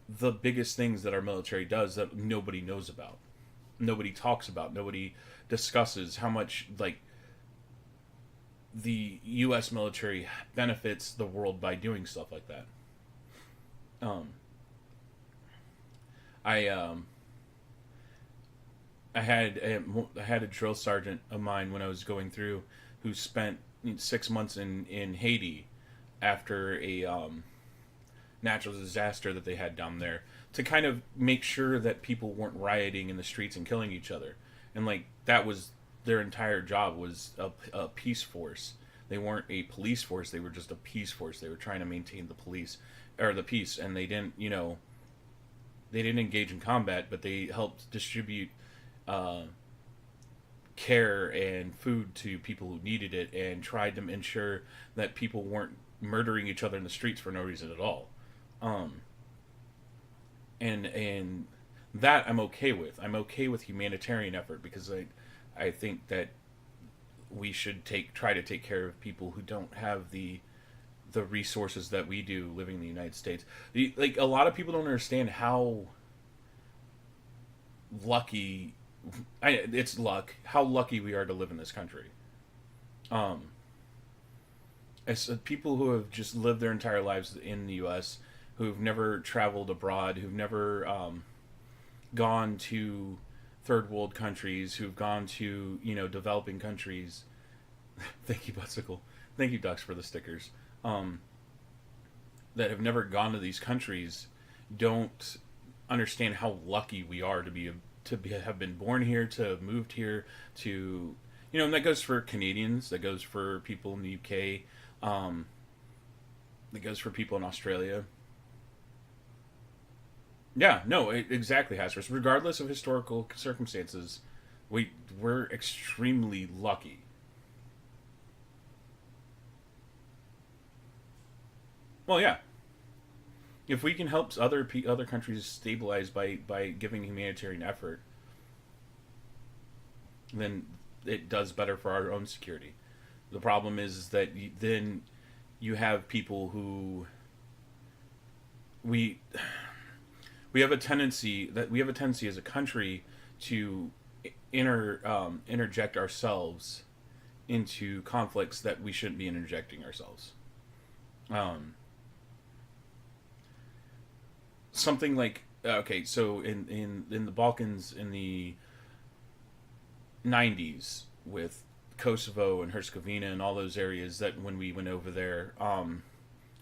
the biggest things that our military does that nobody knows about, nobody talks about, nobody discusses how much, like, the U.S. military benefits the world by doing stuff like that. I I had a drill sergeant of mine when I was going through who spent 6 months in Haiti after a natural disaster that they had down there to kind of make sure that people weren't rioting in the streets and killing each other. And like that was their entire job, was a peace force. They weren't a police force, they were just a peace force. They were trying to maintain the police or the peace, and they didn't, they didn't engage in combat, but they helped distribute uh, care and food to people who needed it, and tried to ensure that people weren't murdering each other in the streets for no reason at all. Um, and that I'm okay with. I'm okay with humanitarian effort because I think that we should try to take care of people who don't have the resources that we do living in the United States. Like a lot of people don't understand how lucky it's luck how lucky we are to live in this country. Um, as people who have just lived their entire lives in the U.S., who've never traveled abroad, who've never gone to third world countries, who've gone to developing countries. Thank you, Butsicle. Thank you, Ducks, for the stickers. Um, that have never gone to these countries don't understand how lucky we are have been born here, to have moved here, to and that goes for Canadians, that goes for people in the UK, that goes for people in Australia. Yeah, no, exactly, Hasras. Regardless of historical circumstances, we're extremely lucky. Well, yeah, if we can help other countries stabilize by giving humanitarian effort, then it does better for our own security. The problem is that then you have people who we we have a tendency as a country to interject ourselves into conflicts that we shouldn't be interjecting ourselves. Um, Something like okay, so in the Balkans in the '90s with Kosovo and Herzegovina and all those areas, that when we went over there,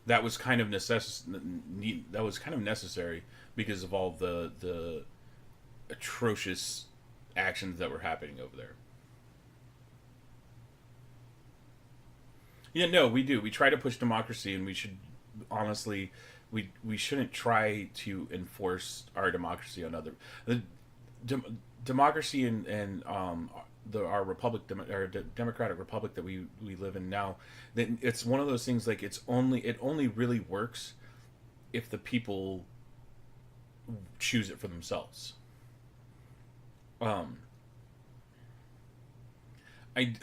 that was kind of necessary because of all the atrocious actions that were happening over there. Yeah, no, we do. We try to push democracy, and we should honestly, we shouldn't try to enforce our democracy on other the democracy and our our democratic republic that we live in now. Then it's one of those things, like it only really works if the people choose it for themselves. Um, I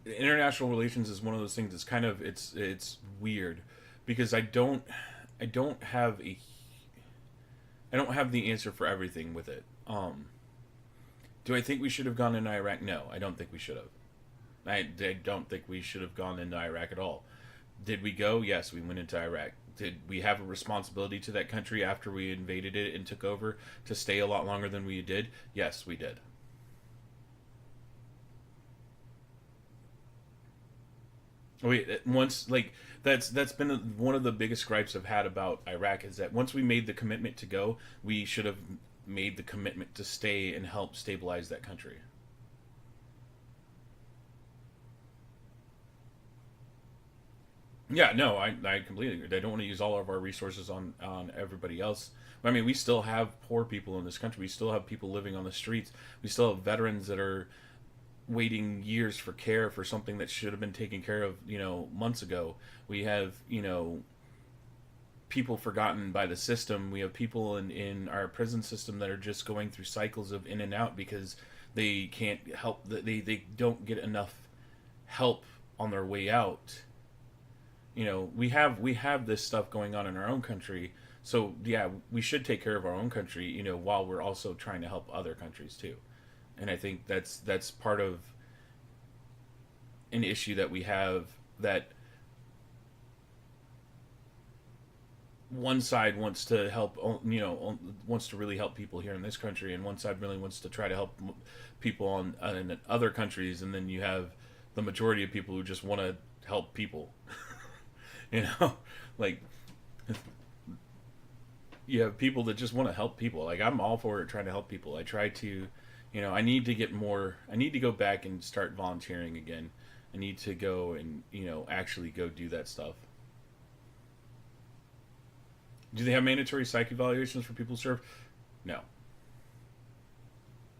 International relations is one of those things that's kind of it's weird because I don't have a I don't have the answer for everything with it. Do I think we should have gone into Iraq? No, I don't think we should have. I don't think we should have gone into Iraq at all. Did we go? Yes, we went into Iraq. Did we have a responsibility to that country after we invaded it and took over to stay a lot longer than we did? Yes, we did. Once, like, that's been one of the biggest gripes I've had about Iraq, is that once we made the commitment to go, we should have made the commitment to stay and help stabilize that country. Yeah, no, I completely agree. I don't want to use all of our resources on everybody else. I mean, we still have poor people in this country. We still have people living on the streets. We still have veterans that are waiting years for care for something that should have been taken care of, months ago. We have, people forgotten by the system. We have people in our prison system that are just going through cycles of in and out because they can't help, they don't get enough help on their way out. We have this stuff going on in our own country. So yeah, we should take care of our own country, while we're also trying to help other countries too. And I think that's part of an issue that we have, that one side wants to help, wants to really help people here in this country, and one side really wants to try to help people in other countries, and then you have the majority of people who just want to help people. you know, like you have people that just want to help people. Like I'm all for it, trying to help people. I try to, I need to get more. I need to go back and start volunteering again. I need to go and actually go do that stuff. Do they have mandatory psych evaluations for people who serve? No,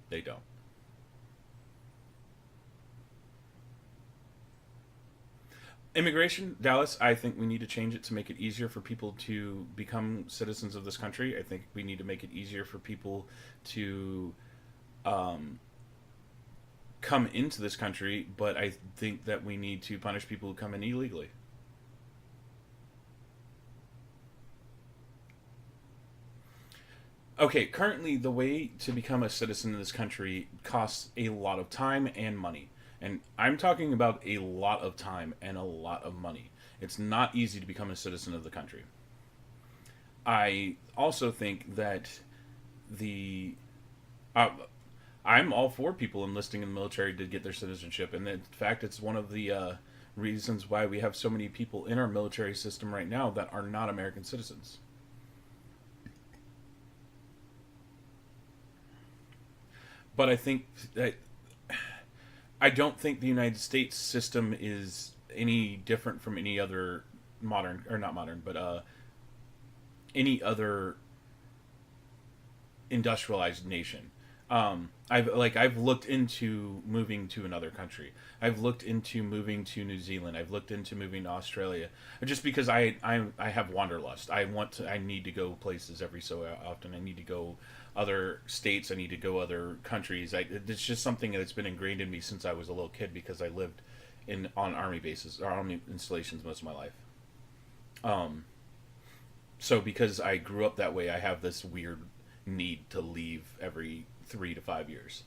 they don't. Immigration, Dallas, I think we need to change it to make it easier for people to become citizens of this country. I think we need to make it easier for people to um, come into this country, but I think that we need to punish people who come in illegally. Okay, currently the way to become a citizen in this country costs a lot of time and money. And I'm talking about a lot of time and a lot of money. It's not easy to become a citizen of the country. I also think that the uh, I'm all for people enlisting in the military to get their citizenship, and in fact, it's one of the reasons why we have so many people in our military system right now that are not American citizens. But I don't think the United States system is any different from any other modern, or not modern, but any other industrialized nation. I've looked into moving to another country. I've looked into moving to New Zealand. I've looked into moving to Australia, just because I have wanderlust. I need to go places every so often. I need to go other states. I need to go other countries. It's just something that's been ingrained in me since I was a little kid, because I lived in on army bases or army installations most of my life. Um, so because I grew up that way, I have this weird need to leave every 3 to 5 years,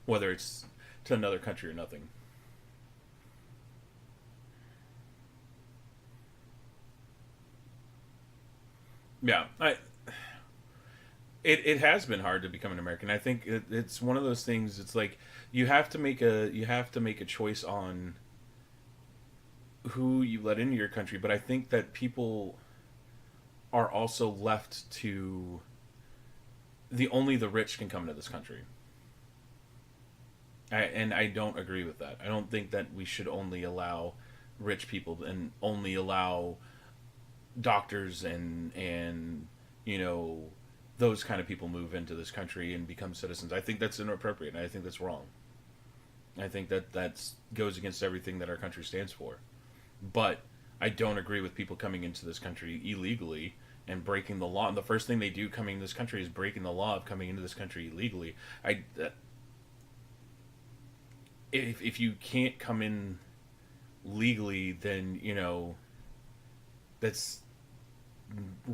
whether it's to another country or nothing. Yeah, it has been hard to become an American. I think it's one of those things. It's like you have to make a choice on who you let into your country. But I think that people are also left to the only the rich can come to this country. And I don't agree with that. I don't think that we should only allow rich people and only allow doctors and you know those kind of people move into this country and become citizens. I think that's inappropriate, and I think that's wrong. I think that that goes against everything that our country stands for. But I don't agree with people coming into this country illegally and breaking the law. And the first thing they do coming into this country is breaking the law of coming into this country illegally. If you can't come in legally, then that's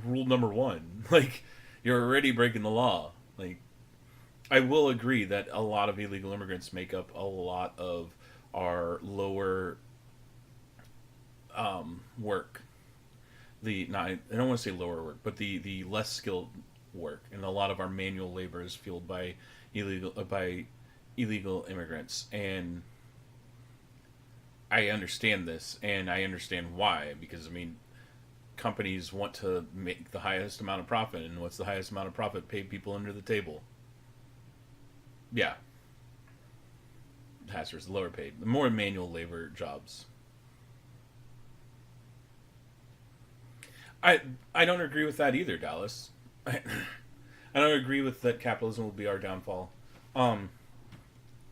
rule number one. Like, you're already breaking the law. Like, I will agree that a lot of illegal immigrants make up a lot of our lower work. The not I don't want to say lower work, but the less skilled work, and a lot of our manual labor is fueled by illegal immigrants. And I understand this, and I understand why, because I mean, companies want to make the highest amount of profit, and what's the highest amount of profit? Pay people under the table. Yeah, hazardous, lower paid, more manual labor jobs. I I don't agree with that either, Dallas. I don't agree with that capitalism will be our downfall. Um,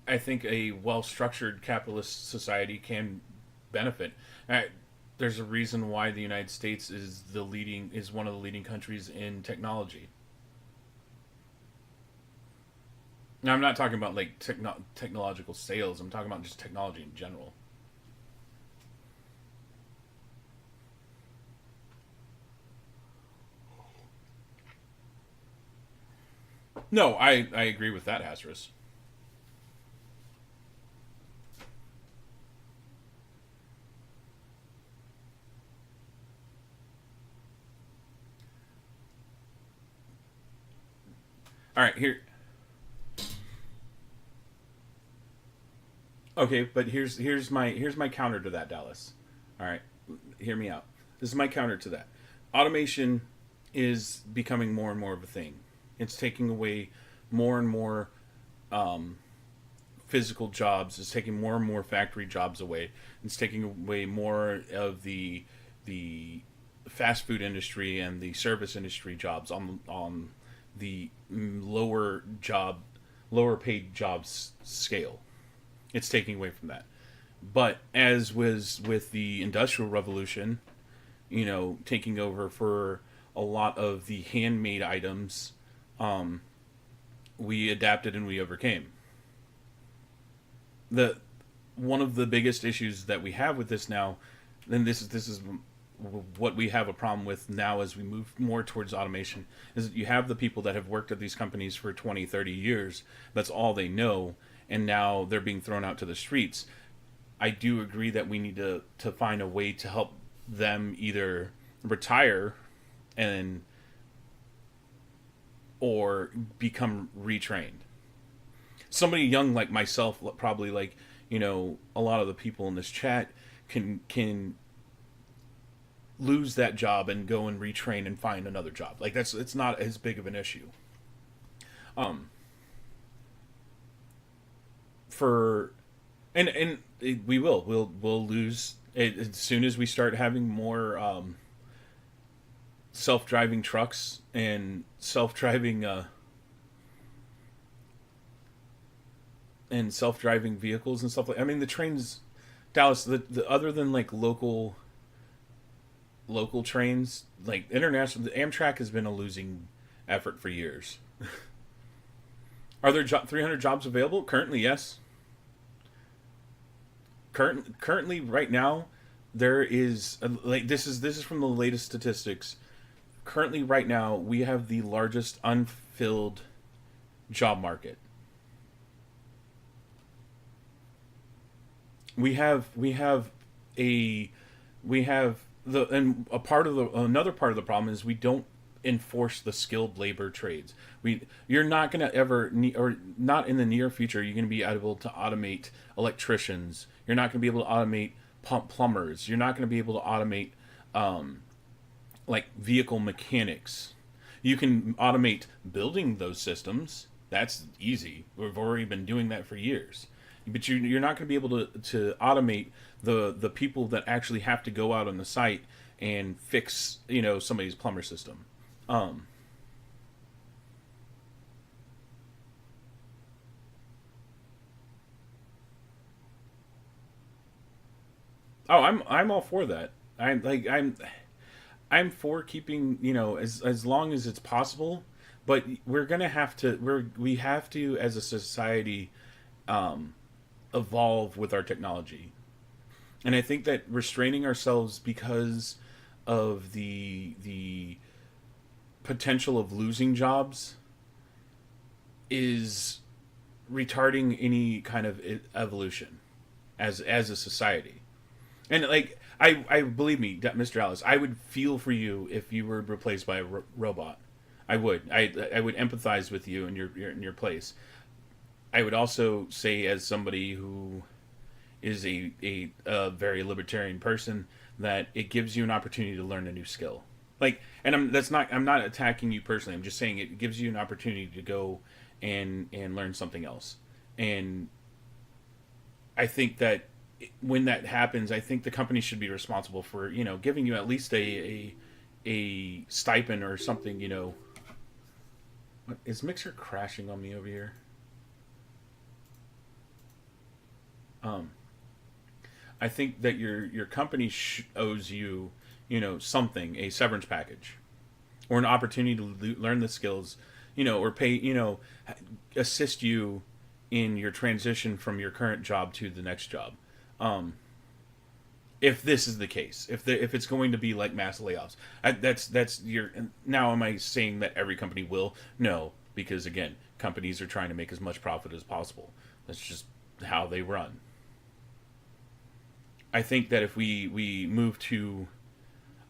I think a well structured capitalist society can benefit. I, there's a reason why the United States is one of the leading countries in technology. Now, I'm not talking about like technological sales. I'm talking about just technology in general. No, I agree with that, Hazardous. All right, here. Okay, but here's my counter to that, Dallas. All right, hear me out. This is my counter to that. Automation is becoming more and more of a thing. It's taking away more and more um, physical jobs. It's taking more and more factory jobs away. It's taking away more of the fast food industry and the service industry jobs on the lower paid jobs scale. It's taking away from that. But as was with the Industrial Revolution, taking over for a lot of the handmade items, um, we adapted and we overcame. The One of the biggest issues that we have with this now, and this is what we have a problem with now as we move more towards automation, is that you have the people that have worked at these companies for 20, 30 years. That's all they know, and now they're being thrown out to the streets. I do agree that we need to find a way to help them either retire and or become retrained. Somebody young like myself, probably like a lot of the people in this chat, can lose that job and go and retrain and find another job. Like it's not as big of an issue. Um, for and we'll lose it as soon as we start having more self-driving trucks and self-driving vehicles and stuff like. I mean, the trains, Dallas. The other than like local trains, like international, the Amtrak has been a losing effort for years. Are there 300 jobs available currently? Yes. Currently, right now, there is like this is from the latest statistics. Currently, right now, we have the largest unfilled job market. We have a we have the and a part of the another part of the problem is we don't enforce the skilled labor trades. You're not going to ever or not in the near future you're going to be able to automate electricians. You're not going to be able to automate plumbers. You're not going to be able to automate um, like vehicle mechanics. You can automate building those systems. That's easy. We've already been doing that for years. But you're not going to be able to automate the people that actually have to go out on the site and fix somebody's plumber system. Um, oh, I'm all for that. I'm for keeping as long as it's possible, but we have to as a society um, evolve with our technology. And I think that restraining ourselves because of the potential of losing jobs is retarding any kind of evolution as a society. And like I believe me, Mr. Alice, I would feel for you if you were replaced by a robot. I would. I would empathize with you in your place. I would also say, as somebody who is a very libertarian person, that it gives you an opportunity to learn a new skill. Like, and I'm not attacking you personally. I'm just saying it gives you an opportunity to go and learn something else. And I think that when that happens, I think the company should be responsible for giving you at least a stipend or something. What is Mixer crashing on me over here? Um, I think that your company owes you, something, a severance package, or an opportunity to learn the skills, or pay, assist you in your transition from your current job to the next job. Um, if this is the case, if it's going to be like mass layoffs, that's your. Now, am I saying that every company will? No, because again, companies are trying to make as much profit as possible. That's just how they run. I think that if we move to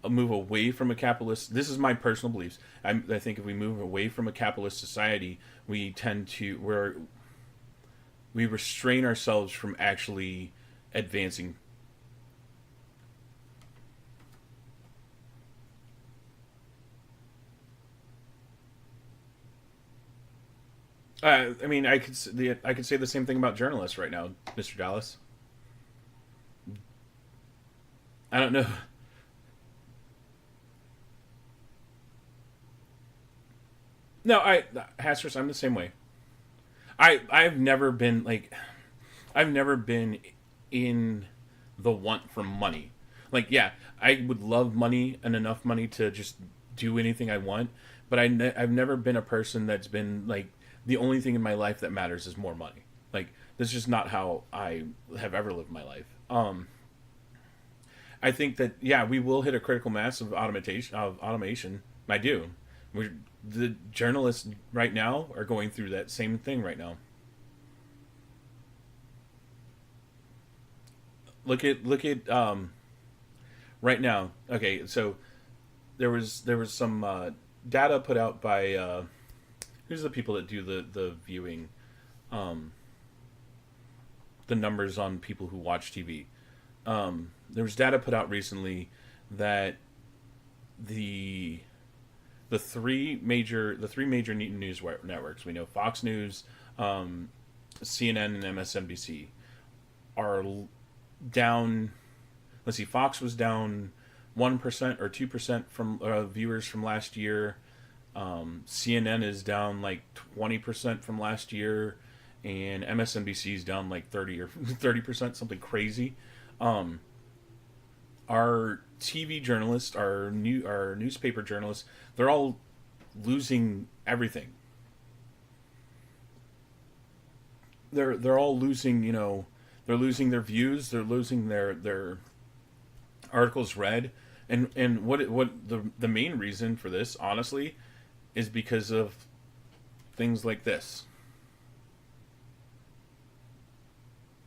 move away from a capitalist. This is my personal beliefs. I think if we move away from a capitalist society, we tend to we restrain ourselves from actually advancing. I mean, I could say the same thing about journalists right now, Mr. Dallas. I don't know. No, Hasters, I'm the same way. I've never been like, I've never been in the want for money. Like, yeah, I would love money and enough money to just do anything I want, but I've never been a person that's been like, the only thing in my life that matters is more money. Like, that's just not how I have ever lived my life. I think that, yeah, we will hit a critical mass of automation. I do. We're, the journalists right now are going through that same thing right now. Look at right now. Okay, so there was some data put out by who's the people that do the viewing, um, the numbers on people who watch TV. There was data put out recently that the the three major news networks, we know Fox News, um, CNN, and MSNBC, are down. Let's see, Fox was down 1% or 2% from viewers from last year. CNN is down like 20% from last year, and MSNBC is down like 30%, something crazy. Um, our TV journalists, our newspaper journalists, they're all losing everything. They're all losing. They're losing their views. They're losing their articles read, and what the main reason for this, honestly, is because of things like this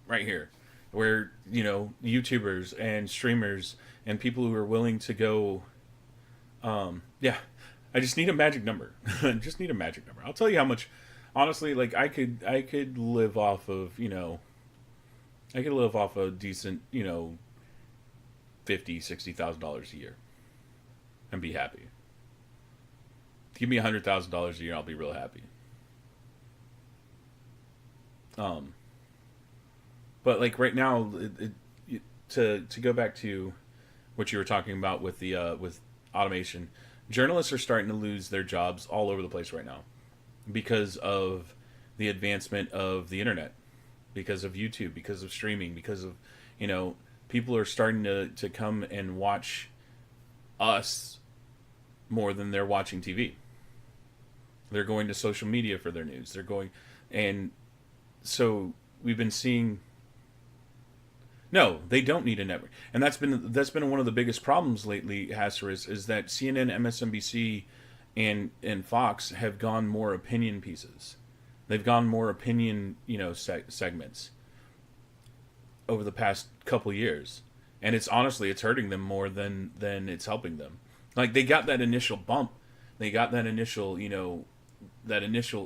right here, where YouTubers and streamers and people who are willing to go, yeah, I just need a magic number. Just need a magic number. I'll tell you how much. Honestly, like I could live off of I could live off a decent 50, $60,000 a year and be happy. Give me $100,000 a year, I'll be real happy. Um, but like right now, to go back to what you were talking about with the with automation, journalists are starting to lose their jobs all over the place right now because of the advancement of the internet, because of YouTube, because of streaming, because of you know people are starting to come and watch us more than they're watching TV. They're going to social media for their news. They're going, and so we've been seeing. No, they don't need a network, and that's been one of the biggest problems lately. Hasser is that CNN, MSNBC, and Fox have gone more opinion pieces. They've gone more opinion segments over the past couple years, and it's honestly it's hurting them more than it's helping them. Like they got that initial bump, they got that initial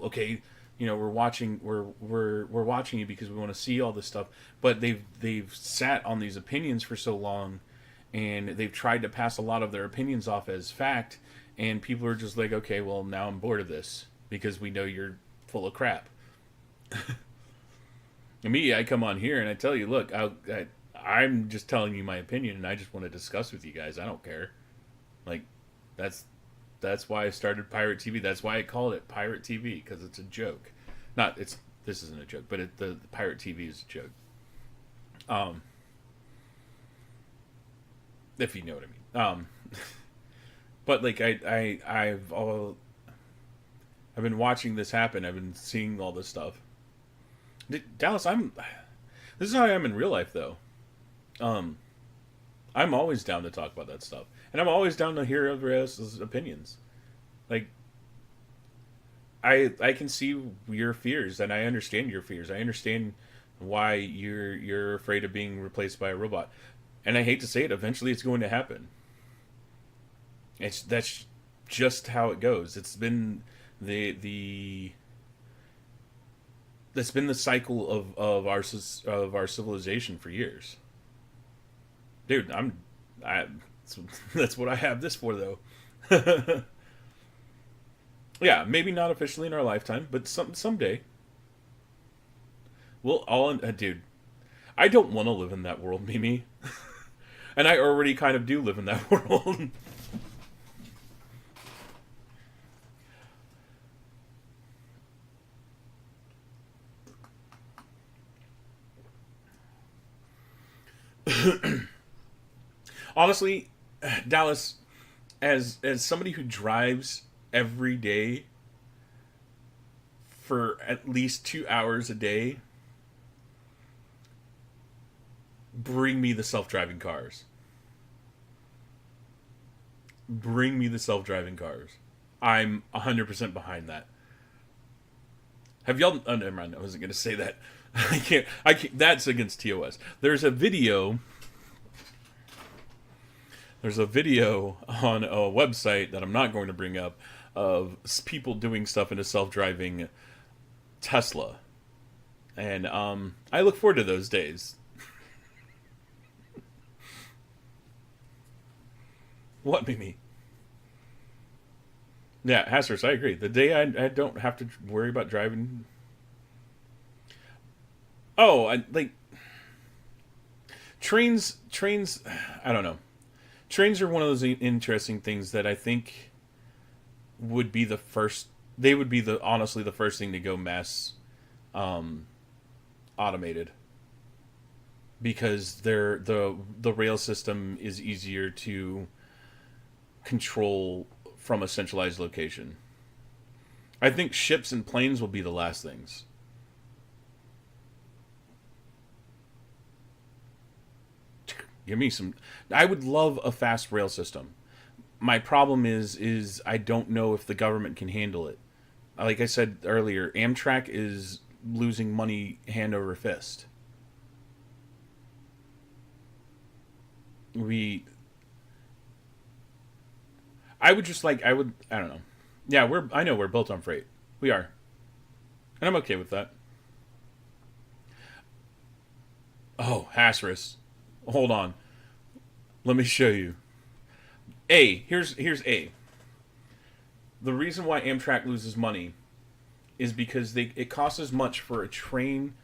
okay, we're watching you because we want to see all this stuff, but they've sat on these opinions for so long, and they've tried to pass a lot of their opinions off as fact, and people are just like, okay, well now I'm bored of this because we know you're full of crap. Me, I come on here and I tell you, look, I'm just telling you my opinion, and I just want to discuss with you guys. I don't care. Like, that's that's why I started Pirate TV. That's why I called it Pirate TV, because it's a joke. Not it's this isn't a joke, but the Pirate TV is a joke. Um, if you know what I mean. But like I've been watching this happen. I've been seeing all this stuff. Dallas, this is how I am in real life, though. Um, I'm always down to talk about that stuff, and I'm always down to hear everybody else's opinions. Like I can see your fears, and I understand your fears. I understand why you're afraid of being replaced by a robot, and I hate to say it. Eventually, it's going to happen. That's just how it goes. It's been the that's been the cycle of our civilization for years, dude. I that's what I have this for though. Yeah, maybe not officially in our lifetime, but someday we'll all. Dude, I don't want to live in that world, Mimi, and I already kind of do live in that world. Honestly, Dallas, as somebody who drives every day for at least 2 hours a day, bring me the self-driving cars. Bring me the self-driving cars. I'm 100% behind that. Have y'all? Oh, never mind. I wasn't going to say that. I can't. I can't. That's against TOS. There's a video. There's a video on a website that I'm not going to bring up of people doing stuff in a self-driving Tesla, and I look forward to those days. What, Mimi? Yeah, Hassers, I agree. The day I don't have to worry about driving. Oh, I like trains. I don't know. Trains are one of those interesting things that I think would be the first. They would be honestly the first thing to go mass automated, because the rail system is easier to control from a centralized location. I think ships and planes will be the last things. Give me some. I would love a fast rail system. My problem is I don't know if the government can handle it. Like I said earlier, Amtrak is losing money hand over fist. We I would just like I would I don't know. Yeah, I know we're built on freight. We are. And I'm okay with that. Oh, Hasris. Hold on. Let me show you. Here's A. The reason why Amtrak loses money is because it costs as much for a train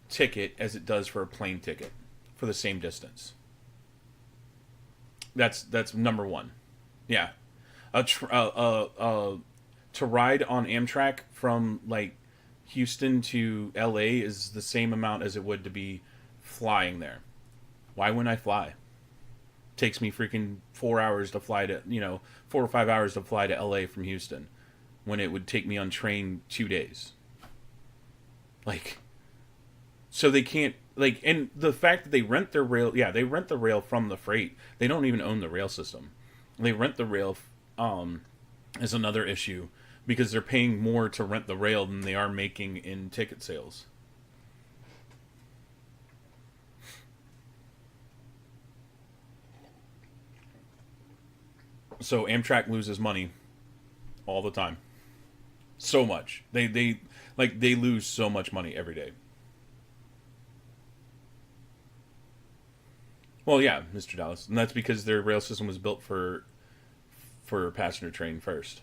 ticket as it does for a plane ticket for the same distance. That's number one. Yeah. To ride on Amtrak from like Houston to LA is the same amount as it would to be flying there. Why wouldn't I fly? Takes me freaking 4 hours to fly to 4 or 5 hours to fly to LA from Houston, when it would take me on train 2 days. Like, so they can't and the fact that they rent their rail, yeah, they rent the rail from the freight. They don't even own the rail system. They rent the rail is another issue, because they're paying more to rent the rail than they are making in ticket sales. So Amtrak loses money all the time. So much. They lose so much money every day. Well, yeah, Mr. Dallas, and that's because their rail system was built for a passenger train first.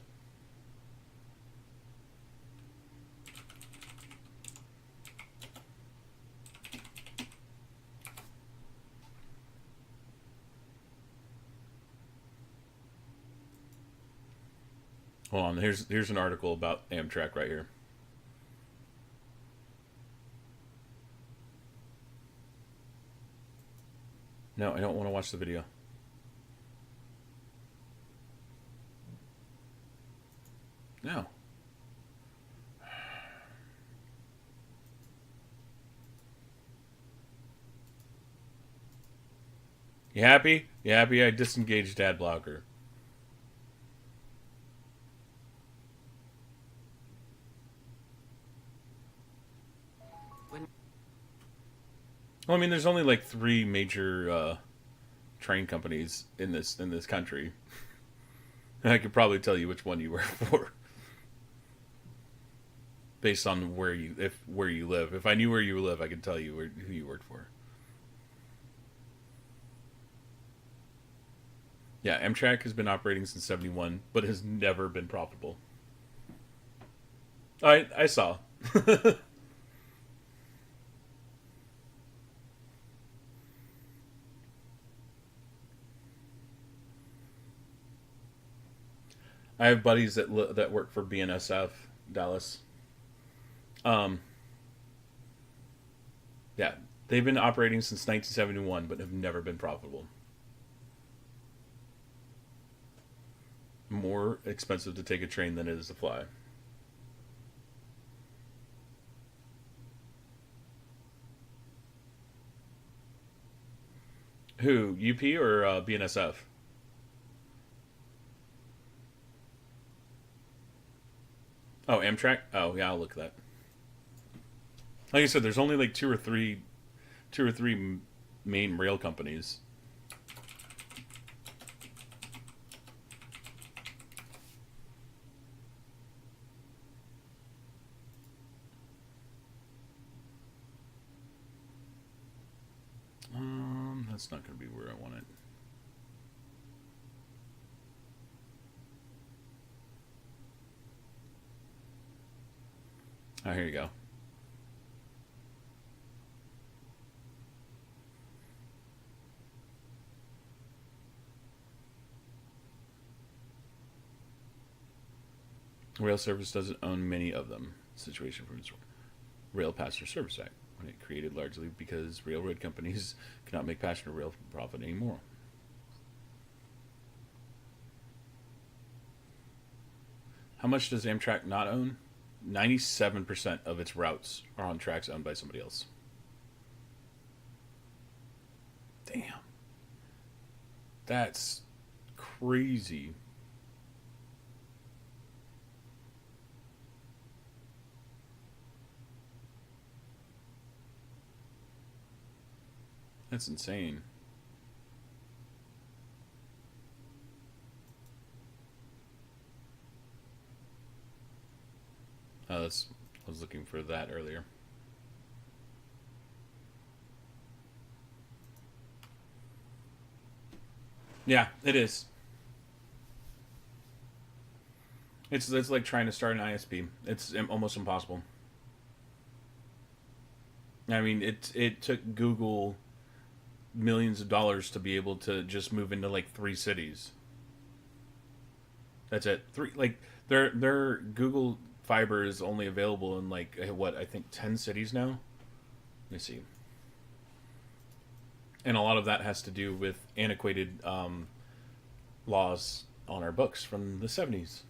Hold on, here's an article about Amtrak right here. No, I don't want to watch the video. No. You happy? You happy I disengaged ad blocker? Well, I mean, there's only like three major train companies in this country. I could probably tell you which one you work for based on where you live. If I knew where you live, I could tell you who you worked for. Yeah, Amtrak has been operating since '71, but has never been profitable. I saw. I have buddies that work for BNSF Dallas. Um, yeah, they've been operating since 1971, but have never been profitable. More expensive to take a train than it is to fly. Who, UP or BNSF? Oh, Amtrak. Oh, yeah, I'll look at that. Like I said, there's only like two or three main rail companies. That's not going to be where I want it. Oh, here you go. Rail service doesn't own many of them. Situation from its Rail Passenger Service Act, when it created largely because railroad companies cannot make passenger rail profit anymore. How much does Amtrak not own? 97% of its routes are on tracks owned by somebody else. Damn. That's crazy. That's insane. I was looking for that earlier. Yeah, it is. It's like trying to start an ISP. It's almost impossible. I mean, it took Google millions of dollars to be able to just move into like three cities. That's it. Three like their Google Fiber is only available in like what I think 10 cities now. Let me see. And a lot of that has to do with antiquated laws on our books from the '70s.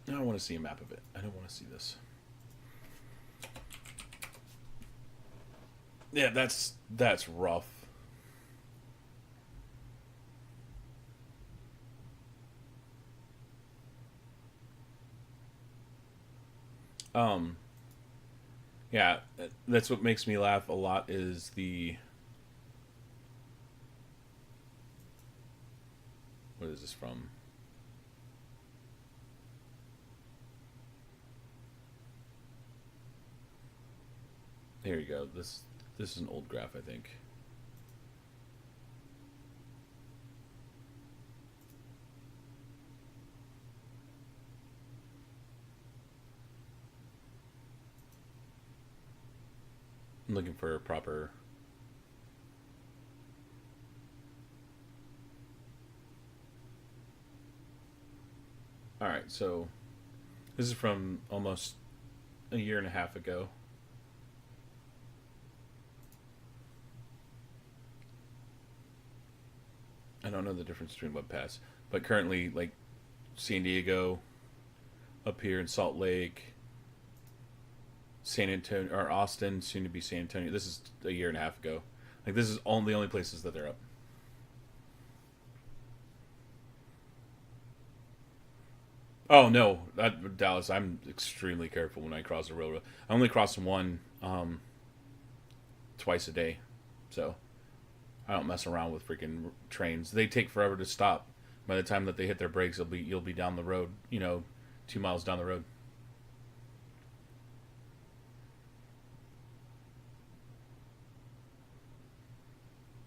I don't want to see a map of it. I don't want to see this. Yeah, that's rough. Um, yeah, that's what makes me laugh a lot is the what is this from? Here you go. This is an old graph, I think. I'm looking for a proper. All right, so this is from almost a year and a half ago. I don't know the difference between WebPass, but currently, like San Diego, up here in Salt Lake, San Antonio or Austin, soon to be San Antonio. This is a year and a half ago. Like this is all the only places that they're up. Oh no, Dallas. I'm extremely careful when I cross the railroad. I only cross one twice a day, so I don't mess around with freaking trains. They take forever to stop. By the time that they hit their brakes, you'll be down the road. 2 miles down the road.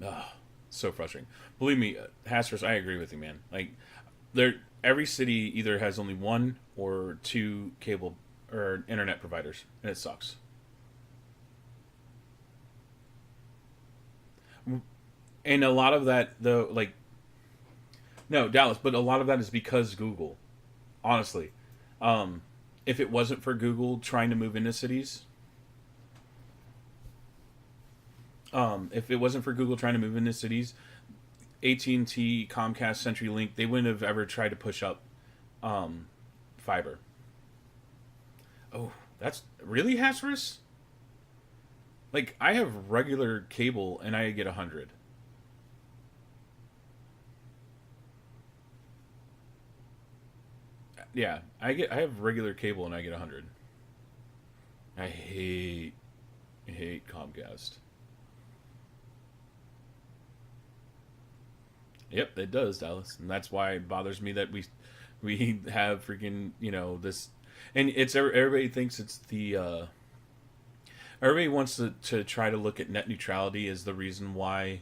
Ugh, so frustrating. Believe me, Hasters, I agree with you, man. Like, there, every city either has only one or two cable or internet providers, and it sucks. And a lot of that, though, like, no, Dallas, but a lot of that is because Google. Honestly, um, if it wasn't for Google trying to move into cities, if it wasn't for Google trying to move into cities, AT&T, Comcast, CenturyLink, they wouldn't have ever tried to push up um, fiber. Oh, that's really hazardous. Like, I have regular cable and I get 100. Yeah, I have regular cable and I get 100. I hate Comcast. Yep, it does, Dallas, and that's why it bothers me that we have freaking this, and it's everybody thinks it's the everybody wants to try to look at net neutrality as the reason why,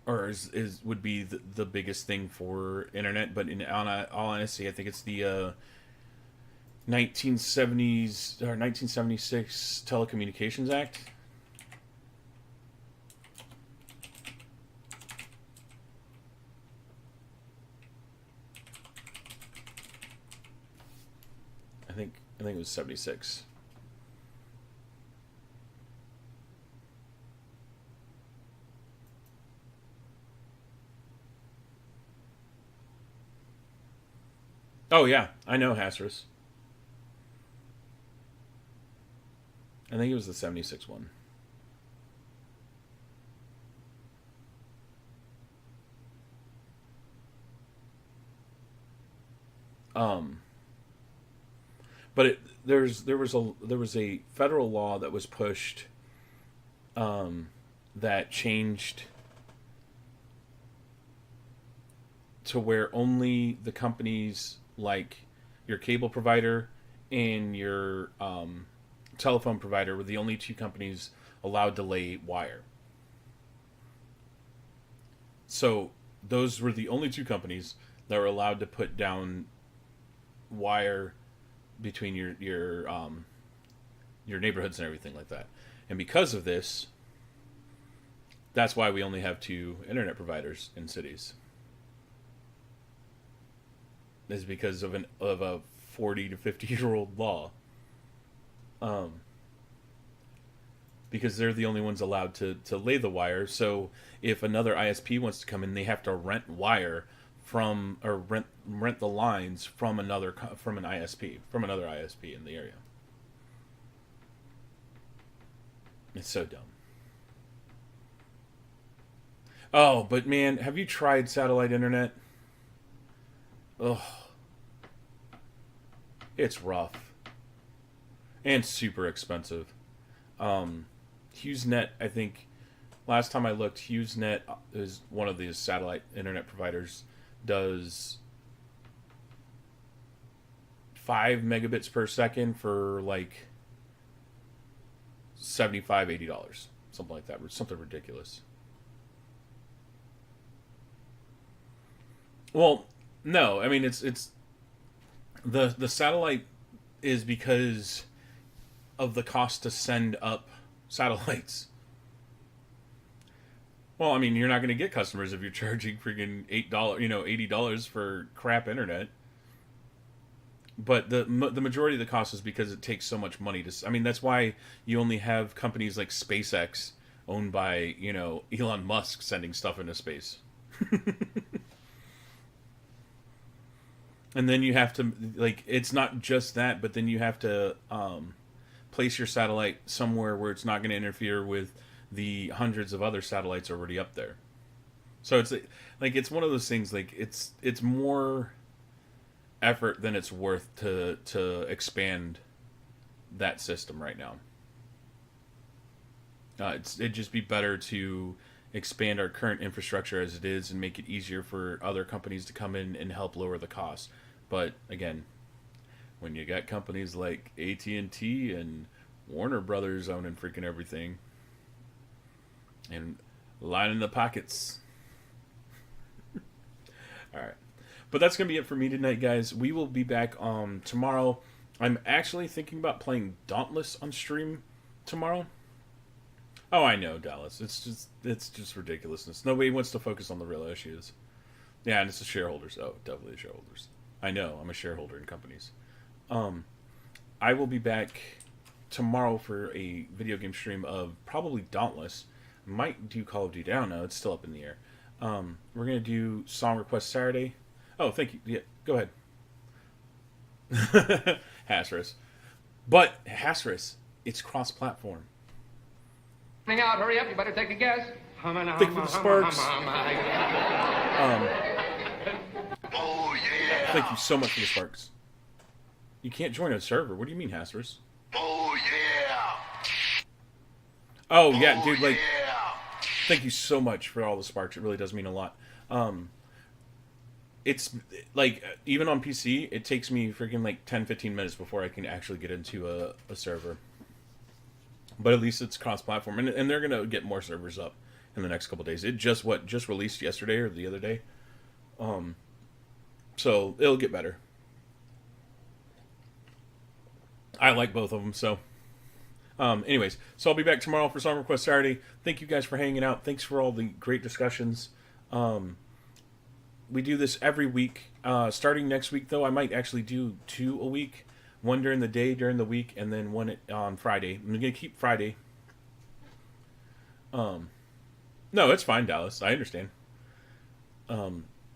or is would be the biggest thing for internet, but in all honesty, I think it's the 1970s or 1976 Telecommunications Act. I think it was 76. Oh yeah, I know Hasserus. I think it was the 76 one. Um, but there was a federal law that was pushed um, that changed to where only the companies like your cable provider and your telephone provider were the only two companies allowed to lay wire. So those were the only two companies that were allowed to put down wire between your neighborhoods and everything like that. And because of this, that's why we only have two internet providers in cities. Is because of a 40 to 50 year old law. Um, because they're the only ones allowed to lay the wire. So if another ISP wants to come in, they have to rent wire from or rent the lines from from an ISP from another ISP in the area. It's so dumb. Oh, but man, have you tried satellite internet? Ugh, it's rough and super expensive. Um, HughesNet, I think last time I looked, HughesNet is one of these satellite internet providers. Does 5 megabits per second for like 75, $80, something like that, something ridiculous. Well, no, I mean it's the satellite is because of the cost to send up satellites. Well, I mean, you're not going to get customers if you're charging freaking $8, $80 for crap internet. But the majority of the cost is because it takes so much money to. I mean, that's why you only have companies like SpaceX, owned by Elon Musk, sending stuff into space. And then you have to it's not just that, but then you have to place your satellite somewhere where it's not going to interfere with the hundreds of other satellites already up there. So it's like it's one of those things, like it's more effort than it's worth to expand that system right now. It'd just be better to expand our current infrastructure as it is and make it easier for other companies to come in and help lower the cost. But again, when you got companies like AT&T and Warner Brothers owning freaking everything and lining the pockets. All right. But that's going to be it for me tonight, guys. We will be back tomorrow. I'm actually thinking about playing Dauntless on stream tomorrow. Oh, I know, Dallas. It's just ridiculousness. Nobody wants to focus on the real issues. Yeah, and it's the shareholders. Oh, definitely the shareholders. I know. I'm a shareholder in companies. I will be back tomorrow for a video game stream of probably Dauntless. Might do Call of Duty. I don't know. It's still up in the air. We're going to do Song Request Saturday. Oh, thank you. Yeah, go ahead. Hasris. But, Hasris, it's cross-platform.
Hang out, hurry up, you better take a guess.
Thank you for the sparks.
Oh, yeah.
Thank you so much for the sparks. You can't join a server. What do you mean, Hasris?
Oh, yeah.
Oh, yeah, dude, like,
Yeah.
thank you so much for all the sparks. It really does mean a lot. It's, like, even on PC, it takes me freaking, like, 10-15 minutes before I can actually get into a server. But at least it's cross-platform. And they're going to get more servers up in the next couple days. It just released yesterday or the other day. So, it'll get better. I like both of them, so... anyways, so I'll be back tomorrow for Song Request Saturday. Thank you guys for hanging out. Thanks for all the great discussions. We do this every week. Starting next week, though, I might actually do 2 a week. One during the day, during the week, and then one on Friday. I'm going to keep Friday. No, it's fine, Dallas. I understand.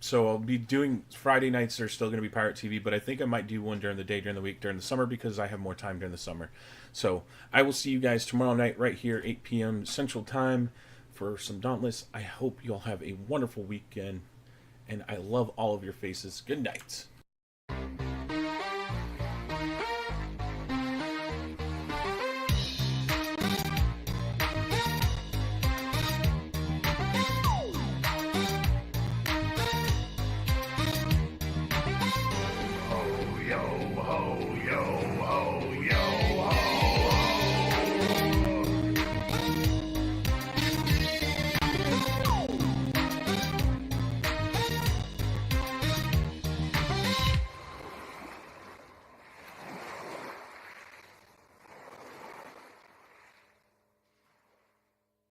So I'll be doing Friday nights are still going to be PieRat TV, but I think I might do one during the day, during the week, during the summer, because I have more time during the summer. So I will see you guys tomorrow night right here, 8 p.m. Central Time for some Dauntless. I hope you all have a wonderful weekend, and I love all of your faces. Good night.